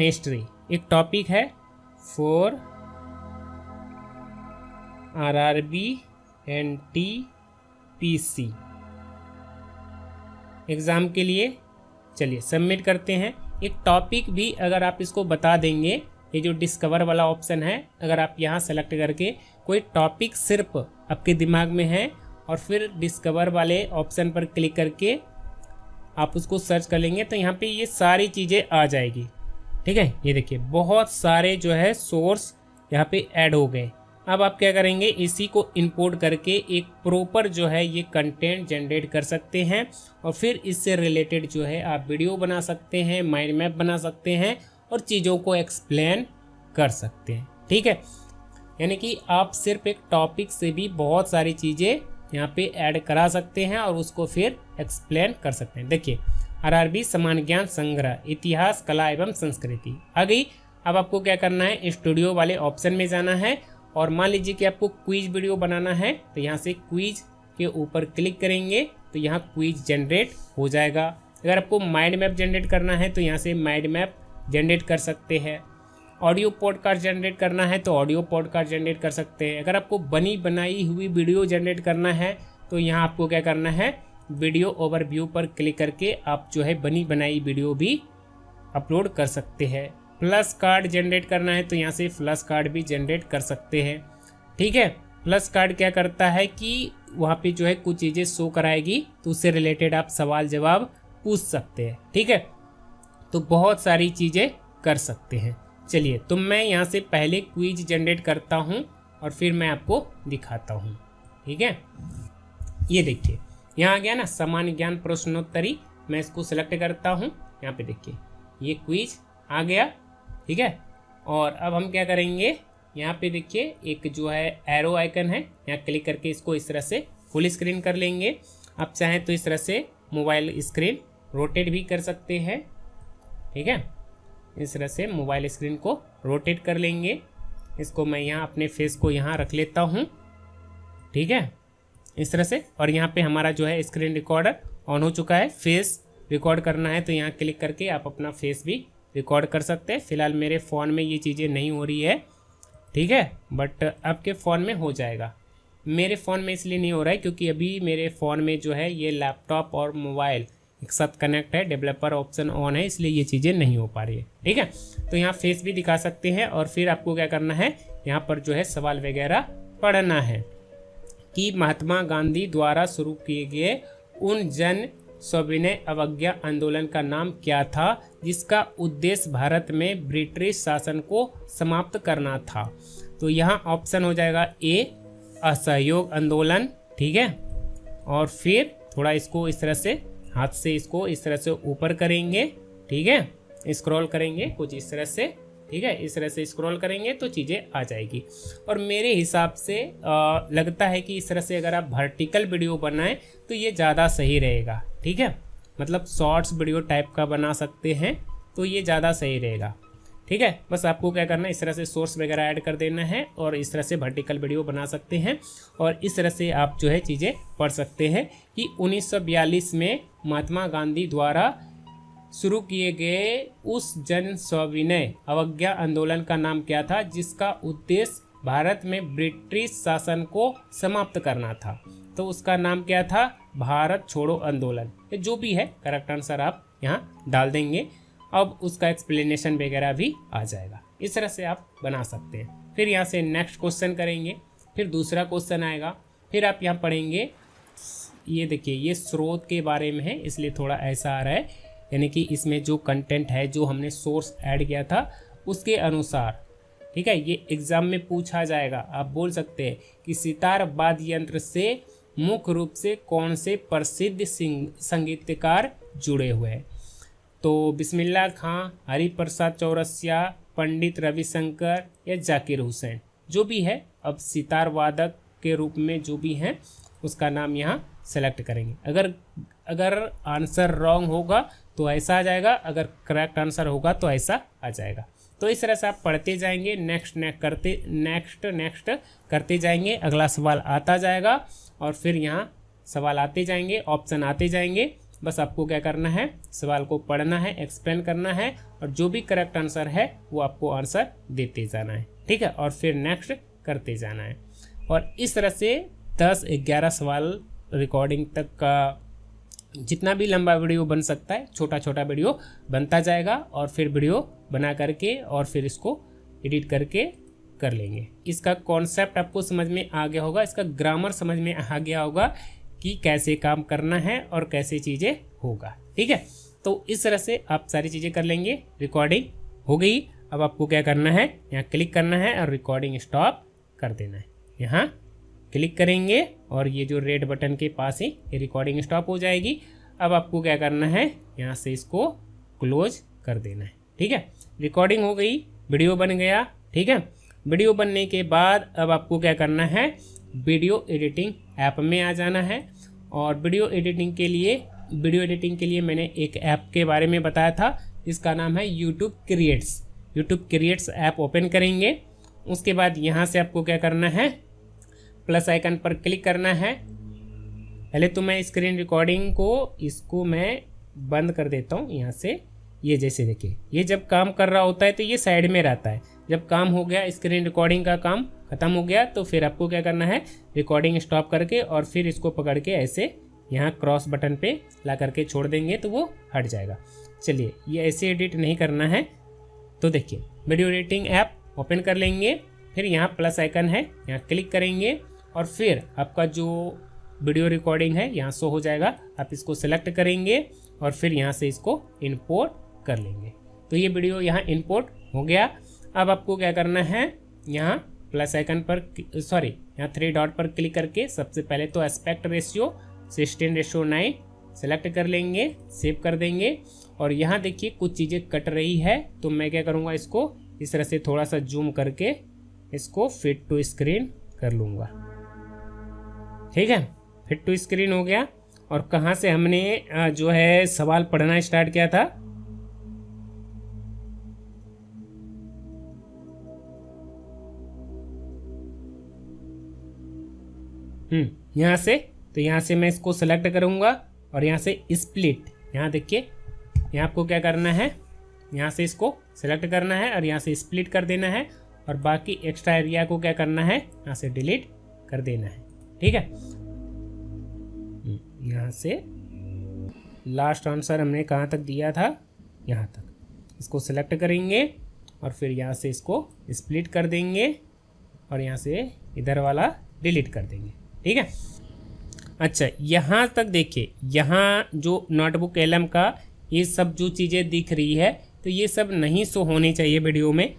हिस्ट्री एक टॉपिक है फॉर RRB NTPC एग्ज़ाम के लिए। चलिए सबमिट करते हैं। एक टॉपिक भी अगर आप इसको बता देंगे, ये जो डिस्कवर वाला ऑप्शन है, अगर आप यहाँ सेलेक्ट करके कोई टॉपिक सिर्फ आपके दिमाग में है और फिर डिस्कवर वाले ऑप्शन पर क्लिक करके आप उसको सर्च कर लेंगे तो यहाँ पे ये सारी चीज़ें आ जाएगी। ठीक है, ये देखिए बहुत सारे जो है सोर्स यहाँ पे ऐड हो गए। अब आप क्या करेंगे, इसी को इंपोर्ट करके एक प्रॉपर जो है ये कंटेंट जनरेट कर सकते हैं और फिर इससे रिलेटेड जो है आप वीडियो बना सकते हैं, माइंड मैप बना सकते हैं और चीज़ों को एक्सप्लेन कर सकते हैं। ठीक है, यानी कि आप सिर्फ एक टॉपिक से भी बहुत सारी चीज़ें यहाँ पे ऐड करा सकते हैं और उसको फिर एक्सप्लेन कर सकते हैं। देखिए आरआरबी समान ज्ञान संग्रह, इतिहास, कला एवं संस्कृति आ गई। अब आपको क्या करना है, स्टूडियो वाले ऑप्शन में जाना है और मान लीजिए कि आपको क्विज वीडियो बनाना है तो यहाँ से क्विज के ऊपर क्लिक करेंगे तो यहाँ क्विज जनरेट हो जाएगा। अगर आपको माइंड मैप जनरेट करना है तो यहाँ से माइंड मैप जनरेट कर सकते हैं। ऑडियो पॉडकास्ट जनरेट करना है तो ऑडियो पॉडकास्ट जनरेट कर सकते हैं। अगर आपको बनी बनाई हुई वीडियो जनरेट करना है तो यहाँ आपको क्या करना है, वीडियो ओवरव्यू पर क्लिक करके आप जो है बनी बनाई वीडियो भी अपलोड कर सकते हैं। फ्लैश कार्ड जनरेट करना है तो यहाँ से फ्लैश कार्ड भी जनरेट कर सकते हैं। ठीक है, फ्लैश कार्ड क्या करता है कि वहाँ पे जो है कुछ चीज़ें शो कराएगी तो उससे रिलेटेड आप सवाल जवाब पूछ सकते हैं। ठीक है, तो बहुत सारी चीज़ें कर सकते हैं। चलिए तो मैं यहाँ से पहले क्विज जनरेट करता हूँ और फिर मैं आपको दिखाता हूँ। ठीक है, ये देखिए यहाँ आ गया ना सामान्य ज्ञान प्रश्नोत्तरी। मैं इसको सिलेक्ट करता हूँ, यहाँ पे देखिए ये क्विज आ गया। ठीक है, और अब हम क्या करेंगे, यहाँ पे देखिए एक जो है एरो आइकन है, यहाँ क्लिक करके इसको इस तरह से फुल स्क्रीन कर लेंगे। आप चाहें तो इस तरह से मोबाइल स्क्रीन रोटेट भी कर सकते हैं। ठीक है, इस तरह से मोबाइल स्क्रीन को रोटेट कर लेंगे। इसको मैं यहाँ अपने फेस को यहाँ रख लेता हूँ। ठीक है, इस तरह से, और यहाँ पे हमारा जो है स्क्रीन रिकॉर्डर ऑन हो चुका है। फेस रिकॉर्ड करना है तो यहाँ क्लिक करके आप अपना फेस भी रिकॉर्ड कर सकते हैं। फिलहाल मेरे फ़ोन में ये चीज़ें नहीं हो रही है। ठीक है, बट आपके फ़ोन में हो जाएगा। मेरे फ़ोन में इसलिए नहीं हो रहा है क्योंकि अभी मेरे फ़ोन में जो है ये लैपटॉप और मोबाइल एक साथ कनेक्ट है, डेवलपर ऑप्शन ऑन है, इसलिए ये चीज़ें नहीं हो पा रही है। ठीक है, तो यहाँ फेस भी दिखा सकते हैं और फिर आपको क्या करना है, यहाँ पर जो है सवाल वगैरह पढ़ना है कि महात्मा गांधी द्वारा शुरू किए गए उन जन सविनय अवज्ञा आंदोलन का नाम क्या था जिसका उद्देश्य भारत में ब्रिटिश शासन को समाप्त करना था। तो यहाँ ऑप्शन हो जाएगा ए असहयोग आंदोलन। ठीक है, और फिर थोड़ा इसको इस तरह से हाथ से इसको इस तरह से ऊपर करेंगे। ठीक है, स्क्रॉल करेंगे कुछ इस तरह से। ठीक है, इस तरह से स्क्रॉल करेंगे तो चीज़ें आ जाएगी। और मेरे हिसाब से लगता है कि इस तरह से अगर आप वर्टिकल वीडियो बनाएं तो ये ज़्यादा सही रहेगा। ठीक है, मतलब शॉर्ट्स वीडियो टाइप का बना सकते हैं तो ये ज़्यादा सही रहेगा। ठीक है, बस आपको क्या करना है, इस तरह से सोर्स वगैरह ऐड कर देना है और इस तरह से वर्टिकल वीडियो बना सकते हैं और इस तरह से आप जो है चीज़ें पढ़ सकते हैं कि 1942 में महात्मा गांधी द्वारा शुरू किए गए उस जन सविनय अवज्ञा आंदोलन का नाम क्या था जिसका उद्देश्य भारत में ब्रिटिश शासन को समाप्त करना था। तो उसका नाम क्या था, भारत छोड़ो आंदोलन। ये जो भी है करेक्ट आंसर आप यहाँ डाल देंगे। अब उसका एक्सप्लेनेशन वगैरह भी आ जाएगा। इस तरह से आप बना सकते हैं। फिर यहाँ से नेक्स्ट क्वेश्चन करेंगे, फिर दूसरा क्वेश्चन आएगा, फिर आप यहाँ पढ़ेंगे। ये देखिए ये स्रोत के बारे में है इसलिए थोड़ा ऐसा आ रहा है, यानी कि इसमें जो कंटेंट है जो हमने सोर्स ऐड किया था उसके अनुसार। ठीक है, ये एग्जाम में पूछा जाएगा। आप बोल सकते हैं कि सितार वाद्य यंत्र से मुख्य रूप से कौन से प्रसिद्ध संगीतकार जुड़े हुए हैं। तो बिस्मिल्लाह खां, हरिप्रसाद चौरसिया, पंडित रविशंकर या जाकिर हुसैन, जो भी है। अब सितार वादक के रूप में जो भी हैं उसका नाम यहाँ सेलेक्ट करेंगे। अगर आंसर रॉन्ग होगा तो ऐसा आ जाएगा, अगर करेक्ट आंसर होगा तो ऐसा आ जाएगा। तो इस तरह से आप पढ़ते जाएंगे, नेक्स्ट करते जाएंगे। अगला सवाल आता जाएगा और फिर यहाँ सवाल आते जाएंगे, ऑप्शन आते जाएंगे। बस आपको क्या करना है, सवाल को पढ़ना है, एक्सप्लेन करना है और जो भी करेक्ट आंसर है वो आपको आंसर देते जाना है। ठीक है, और फिर नेक्स्ट करते जाना है। और इस तरह से 10-11 सवाल रिकॉर्डिंग तक का जितना भी लंबा वीडियो बन सकता है, छोटा छोटा वीडियो बनता जाएगा और फिर वीडियो बना करके और फिर इसको एडिट करके कर लेंगे। इसका कॉन्सेप्ट आपको समझ में आ गया होगा, इसका ग्रामर समझ में आ गया होगा कि कैसे काम करना है और कैसे चीज़ें होगा। ठीक है, तो इस तरह से आप सारी चीज़ें कर लेंगे। रिकॉर्डिंग हो गई। अब आपको क्या करना है, यहाँ क्लिक करना है और रिकॉर्डिंग स्टॉप कर देना है। यहाँ क्लिक करेंगे और ये जो रेड बटन के पास ही ये रिकॉर्डिंग स्टॉप हो जाएगी। अब आपको क्या करना है, यहाँ से इसको क्लोज कर देना है। ठीक है, रिकॉर्डिंग हो गई, वीडियो बन गया। ठीक है, वीडियो बनने के बाद अब आपको क्या करना है, वीडियो एडिटिंग ऐप में आ जाना है। और वीडियो एडिटिंग के लिए मैंने एक ऐप के बारे में बताया था, इसका नाम है यूट्यूब क्रिएट्स ऐप ओपन करेंगे। उसके बाद यहाँ से आपको क्या करना है, प्लस आइकन पर क्लिक करना है। पहले तो मैं स्क्रीन रिकॉर्डिंग को इसको मैं बंद कर देता हूँ यहाँ से। ये जैसे देखिए, ये जब काम कर रहा होता है तो ये साइड में रहता है। जब काम हो गया, स्क्रीन रिकॉर्डिंग का काम ख़त्म हो गया, तो फिर आपको क्या करना है, रिकॉर्डिंग स्टॉप करके और फिर इसको पकड़ के ऐसे यहाँ क्रॉस बटन पे ला करके छोड़ देंगे तो वो हट जाएगा। चलिए, ये ऐसे एडिट नहीं करना है तो देखिए, वीडियो एडिटिंग ऐप ओपन कर लेंगे। फिर यहाँ प्लस आइकन है, यहाँ क्लिक करेंगे और फिर आपका जो वीडियो रिकॉर्डिंग है यहाँ शो हो जाएगा। आप इसको सेलेक्ट करेंगे और फिर यहाँ से इसको इंपोर्ट कर लेंगे। तो ये वीडियो यहाँ इंपोर्ट हो गया। अब आपको क्या करना है, यहाँ प्लस आइकन पर यहाँ 3 डॉट पर क्लिक करके सबसे पहले तो एस्पेक्ट रेशियो 16:9 सेलेक्ट कर लेंगे, सेव कर देंगे। और यहाँ देखिए कुछ चीज़ें कट रही है, तो मैं क्या करूँगा, इसको इस तरह से थोड़ा सा जूम करके इसको फिट टू स्क्रीन कर लूँगा। ठीक है, फिट टू स्क्रीन हो गया। और कहाँ से हमने जो है सवाल पढ़ना स्टार्ट किया था, यहाँ से, तो यहाँ से मैं इसको सेलेक्ट करूँगा और यहाँ से स्प्लिट, यहाँ देखिए, यहाँ आपको क्या करना है, यहाँ से इसको सेलेक्ट करना है और यहाँ से स्प्लिट कर देना है। और बाकी एक्स्ट्रा एरिया को क्या करना है, यहाँ से डिलीट कर देना है। ठीक है, यहाँ से लास्ट आंसर हमने कहाँ तक दिया था, यहाँ तक, इसको सेलेक्ट करेंगे और फिर यहाँ से इसको स्प्लिट कर देंगे और यहाँ से इधर वाला डिलीट कर देंगे। ठीक है, अच्छा, यहाँ तक देखिए, यहाँ जो नोटबुक एलएम का ये सब जो चीज़ें दिख रही है, तो ये सब नहीं शो होनी चाहिए वीडियो में।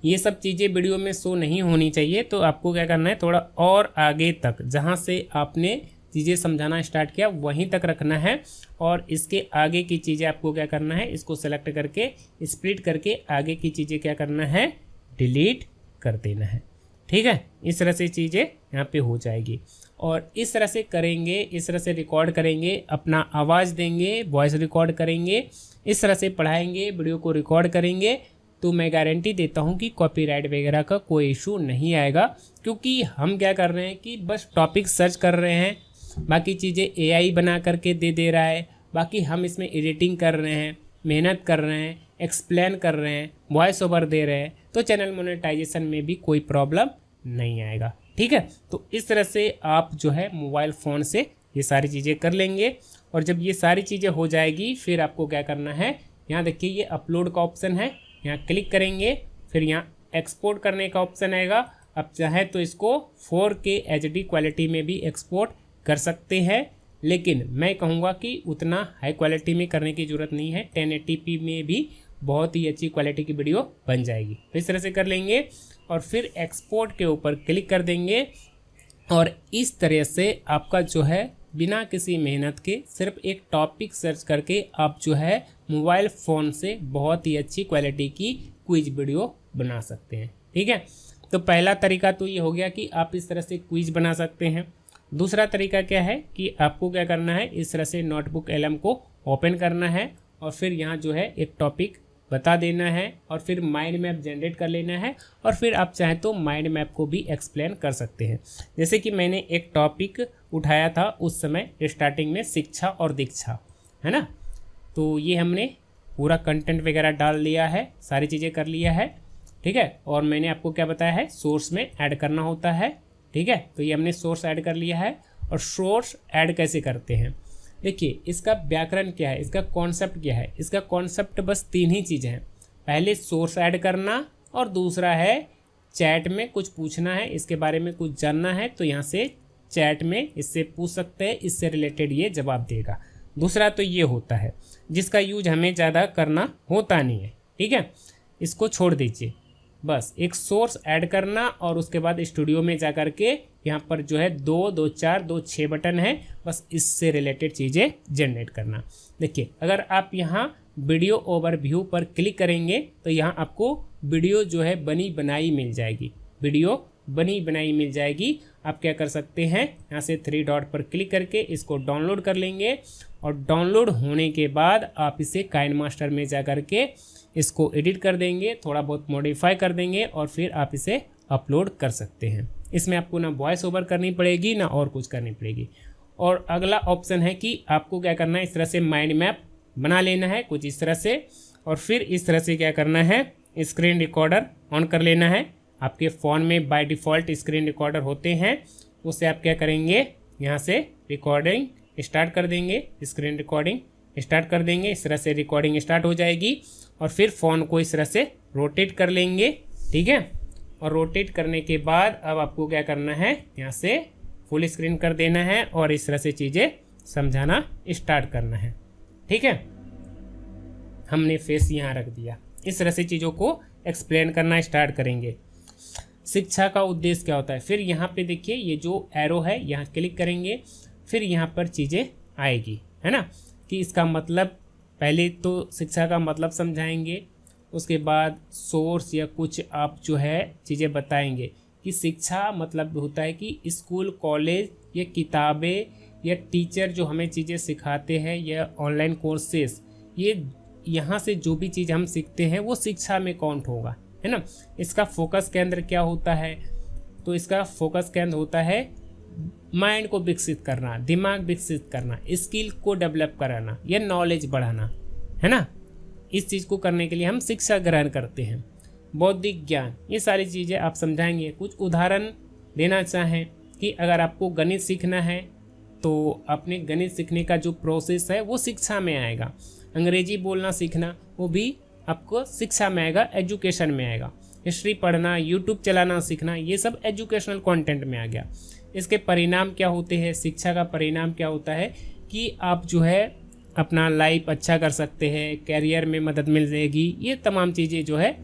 ये सब चीज़ें वीडियो में शो नहीं होनी चाहिए। तो आपको क्या करना है, थोड़ा और आगे तक, जहाँ से आपने चीज़ें समझाना स्टार्ट किया वहीं तक रखना है। और इसके आगे की चीज़ें आपको क्या करना है, इसको सेलेक्ट करके स्प्लिट करके आगे की चीज़ें क्या करना है, डिलीट कर देना है। ठीक है, इस तरह से चीज़ें यहाँ पे हो जाएगी। और इस तरह से करेंगे, इस तरह से रिकॉर्ड करेंगे, अपना आवाज़ देंगे, वॉइस रिकॉर्ड करेंगे, इस तरह से पढ़ाएंगे, वीडियो को रिकॉर्ड करेंगे, तो मैं गारंटी देता हूँ कि कॉपीराइट वगैरह का कोई इशू नहीं आएगा। क्योंकि हम क्या कर रहे हैं कि बस टॉपिक सर्च कर रहे हैं, बाकी चीज़ें एआई बना करके दे रहा है, बाकी हम इसमें एडिटिंग कर रहे हैं, मेहनत कर रहे हैं, एक्सप्लेन कर रहे हैं, वॉइस ओवर दे रहे हैं, तो चैनल मोनेटाइजेशन में भी कोई प्रॉब्लम नहीं आएगा। ठीक है, तो इस तरह से आप जो है मोबाइल फ़ोन से ये सारी चीज़ें कर लेंगे। और जब ये सारी चीज़ें हो जाएगी, फिर आपको क्या करना है, यहाँ देखिए ये अपलोड का ऑप्शन है, यहाँ क्लिक करेंगे, फिर यहाँ एक्सपोर्ट करने का ऑप्शन आएगा। आप चाहे तो इसको 4K HD क्वालिटी में भी एक्सपोर्ट कर सकते हैं, लेकिन मैं कहूँगा कि उतना हाई क्वालिटी में करने की ज़रूरत नहीं है। 1080p में भी बहुत ही अच्छी क्वालिटी की वीडियो बन जाएगी। तो इस तरह से कर लेंगे और फिर एक्सपोर्ट के ऊपर क्लिक कर देंगे। और इस तरह से आपका जो है बिना किसी मेहनत के सिर्फ एक टॉपिक सर्च करके आप जो है मोबाइल फ़ोन से बहुत ही अच्छी क्वालिटी की क्विज वीडियो बना सकते हैं। ठीक है, तो पहला तरीका तो ये हो गया कि आप इस तरह से क्विज बना सकते हैं। दूसरा तरीका क्या है कि आपको क्या करना है, इस तरह से नोटबुक एलएम को ओपन करना है और फिर यहाँ जो है एक टॉपिक बता देना है और फिर माइंड मैप जनरेट कर लेना है। और फिर आप चाहें तो माइंड मैप को भी एक्सप्लेन कर सकते हैं। जैसे कि मैंने एक टॉपिक उठाया था उस समय स्टार्टिंग में, शिक्षा और दीक्षा, है ना। तो ये हमने पूरा कंटेंट वगैरह डाल लिया है, सारी चीज़ें कर लिया है। ठीक है, और मैंने आपको क्या बताया है, सोर्स में ऐड करना होता है। ठीक है, तो ये हमने सोर्स ऐड कर लिया है। और सोर्स ऐड कैसे करते हैं, देखिए इसका व्याकरण क्या है, इसका कॉन्सेप्ट क्या है। इसका कॉन्सेप्ट बस 3 ही चीज़ें हैं। पहले सोर्स ऐड करना और दूसरा है चैट में कुछ पूछना है, इसके बारे में कुछ जानना है तो यहाँ से चैट में इससे पूछ सकते हैं, इससे रिलेटेड ये जवाब देगा। दूसरा तो ये होता है जिसका यूज हमें ज़्यादा करना होता नहीं है, ठीक है, इसको छोड़ दीजिए। बस एक सोर्स ऐड करना और उसके बाद स्टूडियो में जा कर के यहाँ पर जो है 2, 2, 4, 2, 6 बटन है, बस इससे रिलेटेड चीज़ें जनरेट करना। देखिए अगर आप यहाँ वीडियो ओवरव्यू पर क्लिक करेंगे तो यहाँ आपको वीडियो जो है बनी बनाई मिल जाएगी, वीडियो बनी बनाई मिल जाएगी। आप क्या कर सकते हैं, यहाँ से 3 डॉट पर क्लिक करके इसको डाउनलोड कर लेंगे और डाउनलोड होने के बाद आप इसे काइनमास्टर में जा कर के इसको एडिट कर देंगे, थोड़ा बहुत मॉडिफाई कर देंगे और फिर आप इसे अपलोड कर सकते हैं। इसमें आपको ना वॉइस ओवर करनी पड़ेगी ना और कुछ करनी पड़ेगी। और अगला ऑप्शन है कि आपको क्या करना है, इस तरह से माइंड मैप बना लेना है कुछ इस तरह से, और फिर इस तरह से क्या करना है, स्क्रीन रिकॉर्डर ऑन कर लेना है। आपके फ़ोन में बाय डिफ़ॉल्ट स्क्रीन रिकॉर्डर होते हैं, उससे आप क्या करेंगे, यहाँ से रिकॉर्डिंग स्टार्ट कर देंगे, स्क्रीन रिकॉर्डिंग स्टार्ट कर देंगे। इस तरह से रिकॉर्डिंग स्टार्ट हो जाएगी और फिर फ़ोन को इस तरह से रोटेट कर लेंगे, ठीक है। और रोटेट करने के बाद अब आपको क्या करना है, यहाँ से फुल स्क्रीन कर देना है और इस तरह से चीज़ें समझाना स्टार्ट करना है, ठीक है। हमने फेस यहाँ रख दिया, इस तरह से चीज़ों को एक्सप्लेन करना स्टार्ट करेंगे। शिक्षा का उद्देश्य क्या होता है, फिर यहाँ पे देखिए ये जो एरो है यहाँ क्लिक करेंगे, फिर यहाँ पर चीज़ें आएगी, है ना, कि इसका मतलब पहले तो शिक्षा का मतलब समझाएंगे, उसके बाद सोर्स या कुछ आप जो है चीज़ें बताएंगे कि शिक्षा मतलब होता है कि स्कूल कॉलेज या किताबें या टीचर जो हमें चीज़ें सिखाते हैं या ऑनलाइन कोर्सेस, ये यहाँ से जो भी चीज़ हम सीखते हैं वो शिक्षा में काउंट होगा, है ना। इसका फोकस केंद्र क्या होता है, तो इसका फोकस केंद्र होता है माइंड को विकसित करना, दिमाग विकसित करना, स्किल को डेवलप कराना या नॉलेज बढ़ाना, है ना। इस चीज़ को करने के लिए हम शिक्षा ग्रहण करते हैं। बौद्धिक ज्ञान, ये सारी चीज़ें आप समझाएंगे। कुछ उदाहरण देना चाहें कि अगर आपको गणित सीखना है तो अपने गणित सीखने का जो प्रोसेस है वो शिक्षा में आएगा। अंग्रेजी बोलना सीखना वो भी आपको शिक्षा में आएगा, एजुकेशन में आएगा। हिस्ट्री पढ़ना, यूट्यूब चलाना सीखना, ये सब एजुकेशनल कंटेंट में आ गया। इसके परिणाम क्या होते हैं, शिक्षा का परिणाम क्या होता है कि आप जो है अपना लाइफ अच्छा कर सकते हैं, कैरियर में मदद मिल जाएगी। ये तमाम चीज़ें जो है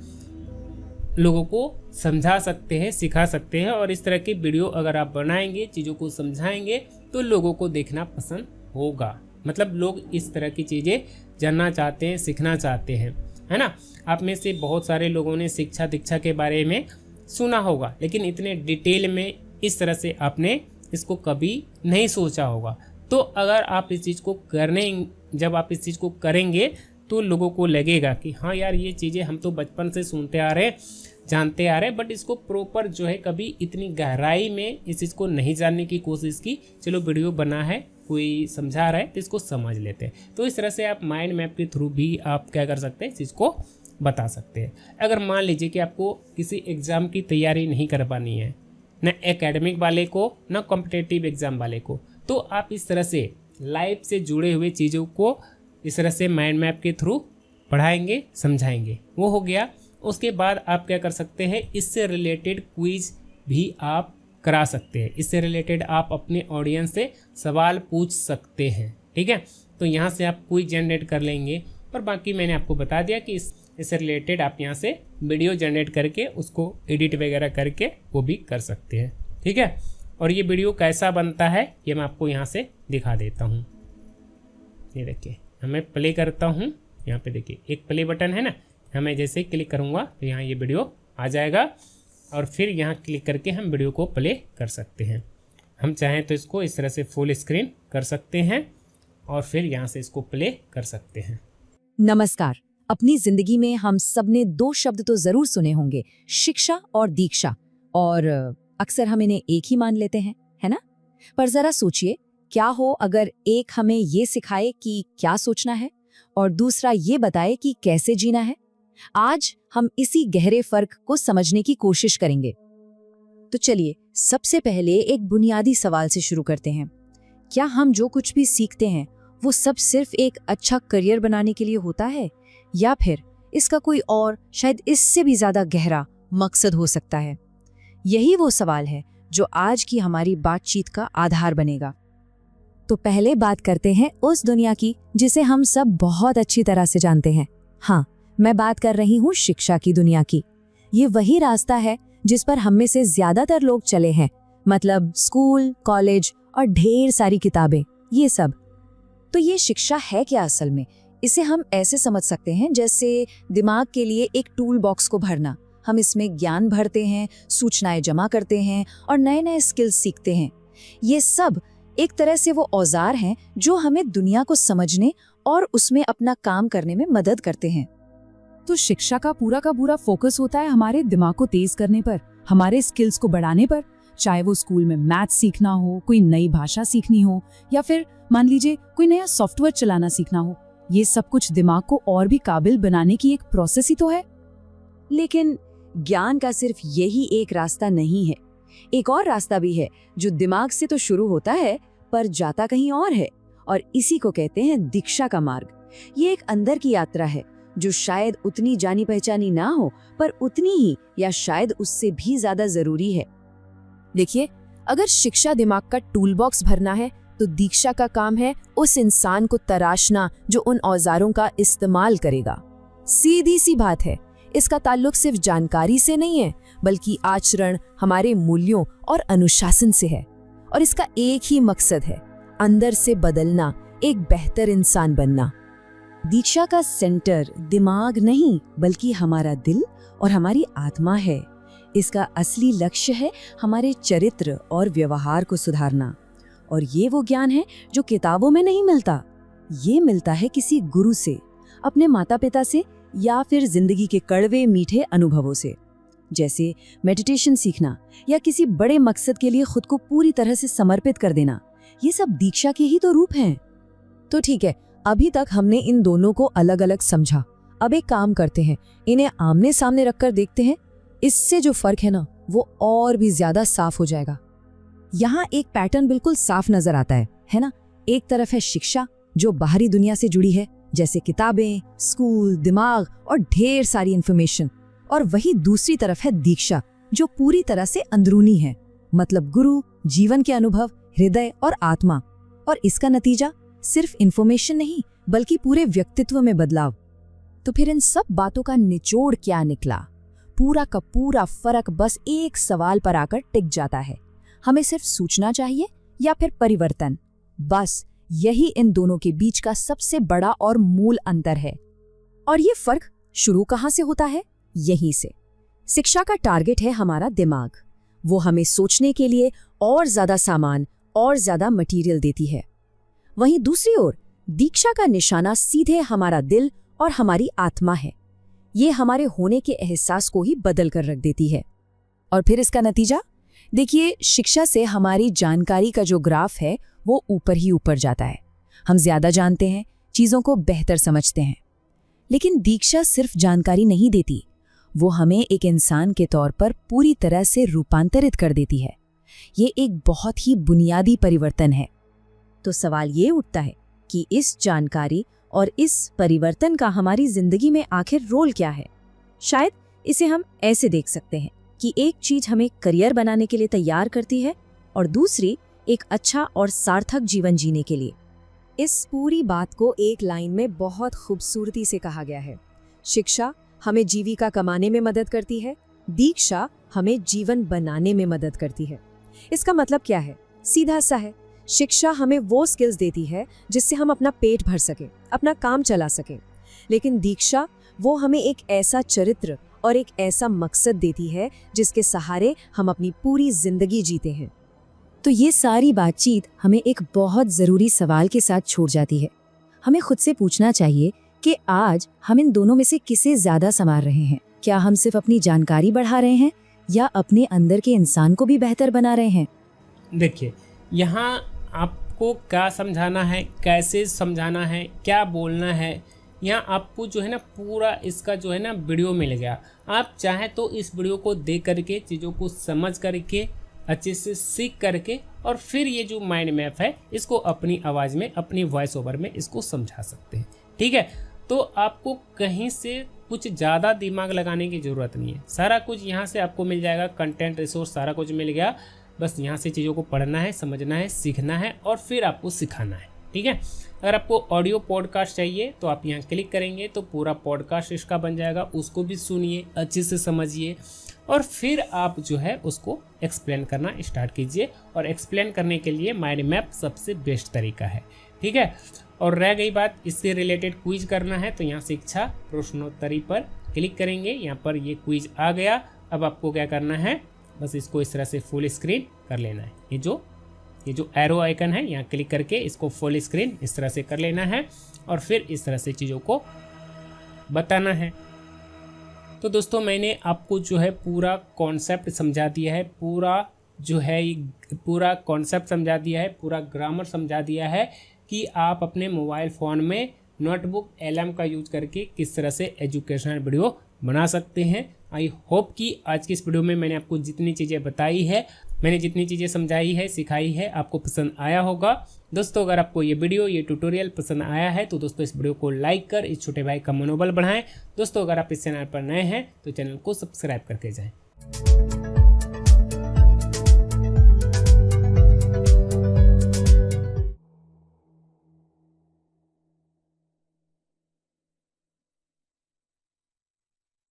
लोगों को समझा सकते हैं, सिखा सकते हैं। और इस तरह की वीडियो अगर आप बनाएंगे, चीज़ों को समझाएंगे तो लोगों को देखना पसंद होगा। मतलब लोग इस तरह की चीज़ें जानना चाहते हैं, सीखना चाहते हैं, है ना। आप में से बहुत सारे लोगों ने शिक्षा दीक्षा के बारे में सुना होगा, लेकिन इतने डिटेल में इस तरह से आपने इसको कभी नहीं सोचा होगा। तो अगर आप इस चीज़ को जब आप इस चीज़ को करेंगे तो लोगों को लगेगा कि हाँ यार, ये चीज़ें हम तो बचपन से सुनते आ रहे हैं, जानते आ रहे हैं, बट इसको प्रॉपर जो है कभी इतनी गहराई में इस चीज़ को नहीं जानने की कोशिश की। चलो वीडियो बना है, कोई समझा रहा है तो इसको समझ लेते हैं। तो इस तरह से आप माइंड मैप के थ्रू भी आप क्या कर सकते हैं, इस चीज़ को बता सकते हैं। अगर मान लीजिए कि आपको किसी एग्ज़ाम की तैयारी नहीं कर पानी है, न एकेडमिक वाले को न कॉम्पिटिटिव एग्ज़ाम वाले को, तो आप इस तरह से लाइफ से जुड़े हुए चीज़ों को इस तरह से माइंड मैप के थ्रू पढ़ाएंगे, समझाएंगे। वो हो गया। उसके बाद आप क्या कर सकते हैं, इससे रिलेटेड क्विज भी आप करा सकते हैं। इससे रिलेटेड आप अपने ऑडियंस से सवाल पूछ सकते हैं, ठीक है। तो यहाँ से आप क्विज जनरेट कर लेंगे और बाकी मैंने आपको बता दिया कि इससे रिलेटेड आप यहाँ से वीडियो जनरेट करके उसको एडिट वगैरह करके वो भी कर सकते हैं, ठीक है। और ये वीडियो कैसा बनता है ये मैं आपको यहाँ से दिखा देता हूँ। ये देखिए, मैं प्ले करता हूँ। यहाँ पे देखिए एक प्ले बटन है ना, मैं जैसे क्लिक करूँगा तो यहाँ ये वीडियो आ जाएगा और फिर यहाँ क्लिक करके हम वीडियो को प्ले कर सकते हैं। हम चाहें तो इसको इस तरह से फुल स्क्रीन कर सकते हैं और फिर यहाँ से इसको प्ले कर सकते हैं। नमस्कार। अपनी जिंदगी में हम सबने 2 शब्द तो जरूर सुने होंगे, शिक्षा और दीक्षा, और अक्सर हम इन्हें एक ही मान लेते हैं, है ना। पर जरा सोचिए, क्या हो अगर एक हमें ये सिखाए कि क्या सोचना है और दूसरा ये बताए कि कैसे जीना है। आज हम इसी गहरे फर्क को समझने की कोशिश करेंगे। तो चलिए सबसे पहले एक बुनियादी सवाल से शुरू करते हैं। क्या हम जो कुछ भी सीखते हैं वो सब सिर्फ एक अच्छा करियर बनाने के लिए होता है, या फिर इसका कोई और शायद इससे भी ज्यादा गहरा मकसद हो सकता है? यही वो सवाल है जो आज की हमारी बातचीत का आधार बनेगा। तो पहले बात करते हैं उस दुनिया की जिसे हम सब बहुत अच्छी तरह से जानते हैं। हाँ, मैं बात कर रही हूँ शिक्षा की दुनिया की। ये वही रास्ता है जिस पर हम में से ज्यादातर लोग चले हैं, मतलब स्कूल, कॉलेज और ढेर सारी किताबें, ये सब। तो ये शिक्षा है क्या असल में? इसे हम ऐसे समझ सकते हैं जैसे दिमाग के लिए एक टूल बॉक्स को भरना। हम इसमें ज्ञान भरते हैं, सूचनाएं जमा करते हैं और नए नए स्किल्स सीखते हैं। ये सब एक तरह से वो औजार हैं जो हमें दुनिया को समझने और उसमें अपना काम करने में मदद करते हैं। तो शिक्षा का पूरा फोकस होता है हमारे दिमाग को तेज करने पर, हमारे स्किल्स को बढ़ाने पर, चाहे वो स्कूल में मैथ्स सीखना हो, कोई नई भाषा सीखनी हो, या फिर मान लीजिए कोई नया सॉफ्टवेयर चलाना सीखना हो। ये सब कुछ दिमाग को और भी काबिल बनाने की एक प्रोसेस ही तो है। लेकिन ज्ञान का सिर्फ यही एक रास्ता नहीं है। एक और रास्ता भी है जो दिमाग से तो शुरू होता है पर जाता कहीं और है, और इसी को कहते हैं दीक्षा का मार्ग। ये एक अंदर की यात्रा है जो शायद उतनी जानी पहचानी ना हो, पर उतनी ही या शायद उससे भी ज्यादा जरूरी है। देखिए, अगर शिक्षा दिमाग का टूल बॉक्स भरना है तो दीक्षा का काम है उस इंसान को तराशना जो उन औजारों का इस्तेमाल करेगा। सीधी सी बात है, इसका ताल्लुक सिर्फ जानकारी से नहीं है, बल्कि आचरण, हमारे मूल्यों और अनुशासन से है। और इसका एक ही मकसद है, अंदर से बदलना, एक बेहतर इंसान बनना। दीक्षा का सेंटर दिमाग नहीं बल्कि हमारा दिल और हमारी आत्मा है। इसका असली लक्ष्य है हमारे चरित्र और व्यवहार को सुधारना। और ये वो ज्ञान है जो किताबों में नहीं मिलता। ये मिलता है किसी गुरु से, अपने माता पिता से, या फिर जिंदगी के कड़वे मीठे अनुभवों से। जैसे मेडिटेशन सीखना या किसी बड़े मकसद के लिए खुद को पूरी तरह से समर्पित कर देना। ये सब दीक्षा के ही तो रूप हैं। तो ठीक है, अभी तक हमने इन दोनों को अलग अलग समझा। अब एक काम करते हैं, इन्हें आमने सामने रखकर देखते हैं। इससे जो फर्क है ना, वो और भी ज्यादा साफ हो जाएगा। यहाँ एक पैटर्न बिल्कुल साफ नजर आता है ना? एक तरफ है शिक्षा जो बाहरी दुनिया से जुड़ी है, जैसे किताबें, स्कूल, दिमाग और ढेर सारी इंफॉर्मेशन। और वही दूसरी तरफ है दीक्षा जो पूरी तरह से अंदरूनी है, मतलब गुरु, जीवन के अनुभव, हृदय और आत्मा। और इसका नतीजा सिर्फ इंफॉर्मेशन नहीं बल्कि पूरे व्यक्तित्व में बदलाव। तो फिर इन सब बातों का निचोड़ क्या निकला? पूरा का पूरा फर्क बस एक सवाल पर आकर टिक जाता है, हमें सिर्फ सूचना चाहिए या फिर परिवर्तन? बस यही इन दोनों के बीच का सबसे बड़ा और मूल अंतर है। और ये फर्क शुरू कहाँ से होता है? यहीं से। शिक्षा का टारगेट है हमारा दिमाग। वो हमें सोचने के लिए और ज्यादा सामान और ज्यादा मटेरियल देती है। वहीं दूसरी ओर दीक्षा का निशाना सीधे हमारा दिल और हमारी आत्मा है। ये हमारे होने के एहसास को ही बदल कर रख देती है। और फिर इसका नतीजा देखिए, शिक्षा से हमारी जानकारी का जो ग्राफ है वो ऊपर ही ऊपर जाता है। हम ज्यादा जानते हैं, चीजों को बेहतर समझते हैं। लेकिन दीक्षा सिर्फ जानकारी नहीं देती, वो हमें एक इंसान के तौर पर पूरी तरह से रूपांतरित कर देती है। ये एक बहुत ही बुनियादी परिवर्तन है। तो सवाल ये उठता है कि इस जानकारी और इस परिवर्तन का हमारी जिंदगी में आखिर रोल क्या है? शायद इसे हम ऐसे देख सकते हैं कि एक चीज हमें करियर बनाने के लिए तैयार करती है और दूसरी एक अच्छा और सार्थक जीवन जीने के लिए। इस पूरी बात को एक लाइन में बहुत खूबसूरती से कहा गया है, शिक्षा हमें जीविका कमाने में मदद करती है, दीक्षा हमें जीवन बनाने में मदद करती है। इसका मतलब क्या है? सीधा सा है, शिक्षा हमें वो स्किल्स देती है जिससे हम अपना पेट भर सकें, अपना काम चला सकें। लेकिन दीक्षा वो हमें एक ऐसा चरित्र और एक ऐसा मकसद देती है जिसके सहारे हम अपनी पूरी जिंदगी जीते हैं। तो ये सारी बातचीत हमें एक बहुत ज़रूरी सवाल के साथ छोड़ जाती है। हमें खुद से पूछना चाहिए कि आज हम इन दोनों में से किसे ज़्यादा संवार रहे हैं? क्या हम सिर्फ अपनी जानकारी बढ़ा रहे हैं या अपने अंदर के इंसान को भी बेहतर बना रहे हैं? देखिए, यहाँ आपको क्या समझाना है, कैसे समझाना है, क्या बोलना है, यहाँ आपको जो है ना पूरा इसका जो है ना वीडियो मिल गया। आप चाहें तो इस वीडियो को देख करके चीज़ों को समझ करके अच्छे से सीख करके और फिर ये जो माइंड मैप है इसको अपनी आवाज़ में, अपनी वॉइस ओवर में इसको समझा सकते हैं। ठीक है, तो आपको कहीं से कुछ ज़्यादा दिमाग लगाने की ज़रूरत नहीं है। सारा कुछ यहाँ से आपको मिल जाएगा, कंटेंट, रिसोर्स सारा कुछ मिल गया। बस यहाँ से चीज़ों को पढ़ना है, समझना है, सीखना है और फिर आपको सिखाना है। ठीक है। अगर आपको ऑडियो पॉडकास्ट चाहिए तो आप यहाँ क्लिक करेंगे तो पूरा पॉडकास्ट इसका बन जाएगा, उसको भी सुनिए, अच्छे से समझिए और फिर आप जो है उसको एक्सप्लेन करना स्टार्ट कीजिए। और एक्सप्लेन करने के लिए माइंड मैप सबसे बेस्ट तरीका है। ठीक है। और रह गई बात इससे रिलेटेड क्विज करना है तो यहाँ शिक्षा प्रश्नोत्तरी पर क्लिक करेंगे। यहाँ पर ये क्विज आ गया। अब आपको क्या करना है, बस इसको इस तरह से फुल स्क्रीन कर लेना है। ये जो एरो आइकन है यहाँ क्लिक करके इसको फुल स्क्रीन इस तरह से कर लेना है और फिर इस तरह से चीज़ों को बताना है। तो दोस्तों मैंने आपको जो है पूरा कॉन्सेप्ट समझा दिया है, पूरा कॉन्सेप्ट समझा दिया है, पूरा ग्रामर समझा दिया है कि आप अपने मोबाइल फ़ोन में नोटबुक LM का यूज करके किस तरह से एजुकेशनल वीडियो बना सकते हैं। आई होप कि आज की इस वीडियो में मैंने आपको जितनी चीज़ें बताई है, मैंने जितनी चीज़ें समझाई है, सिखाई है, आपको पसंद आया होगा। दोस्तों अगर आपको ये वीडियो, ये ट्यूटोरियल पसंद आया है तो दोस्तों इस वीडियो को लाइक कर इस छोटे भाई का मनोबल बढ़ाएं। दोस्तों अगर आप इस चैनल पर नए हैं तो चैनल को सब्सक्राइब करके जाएं।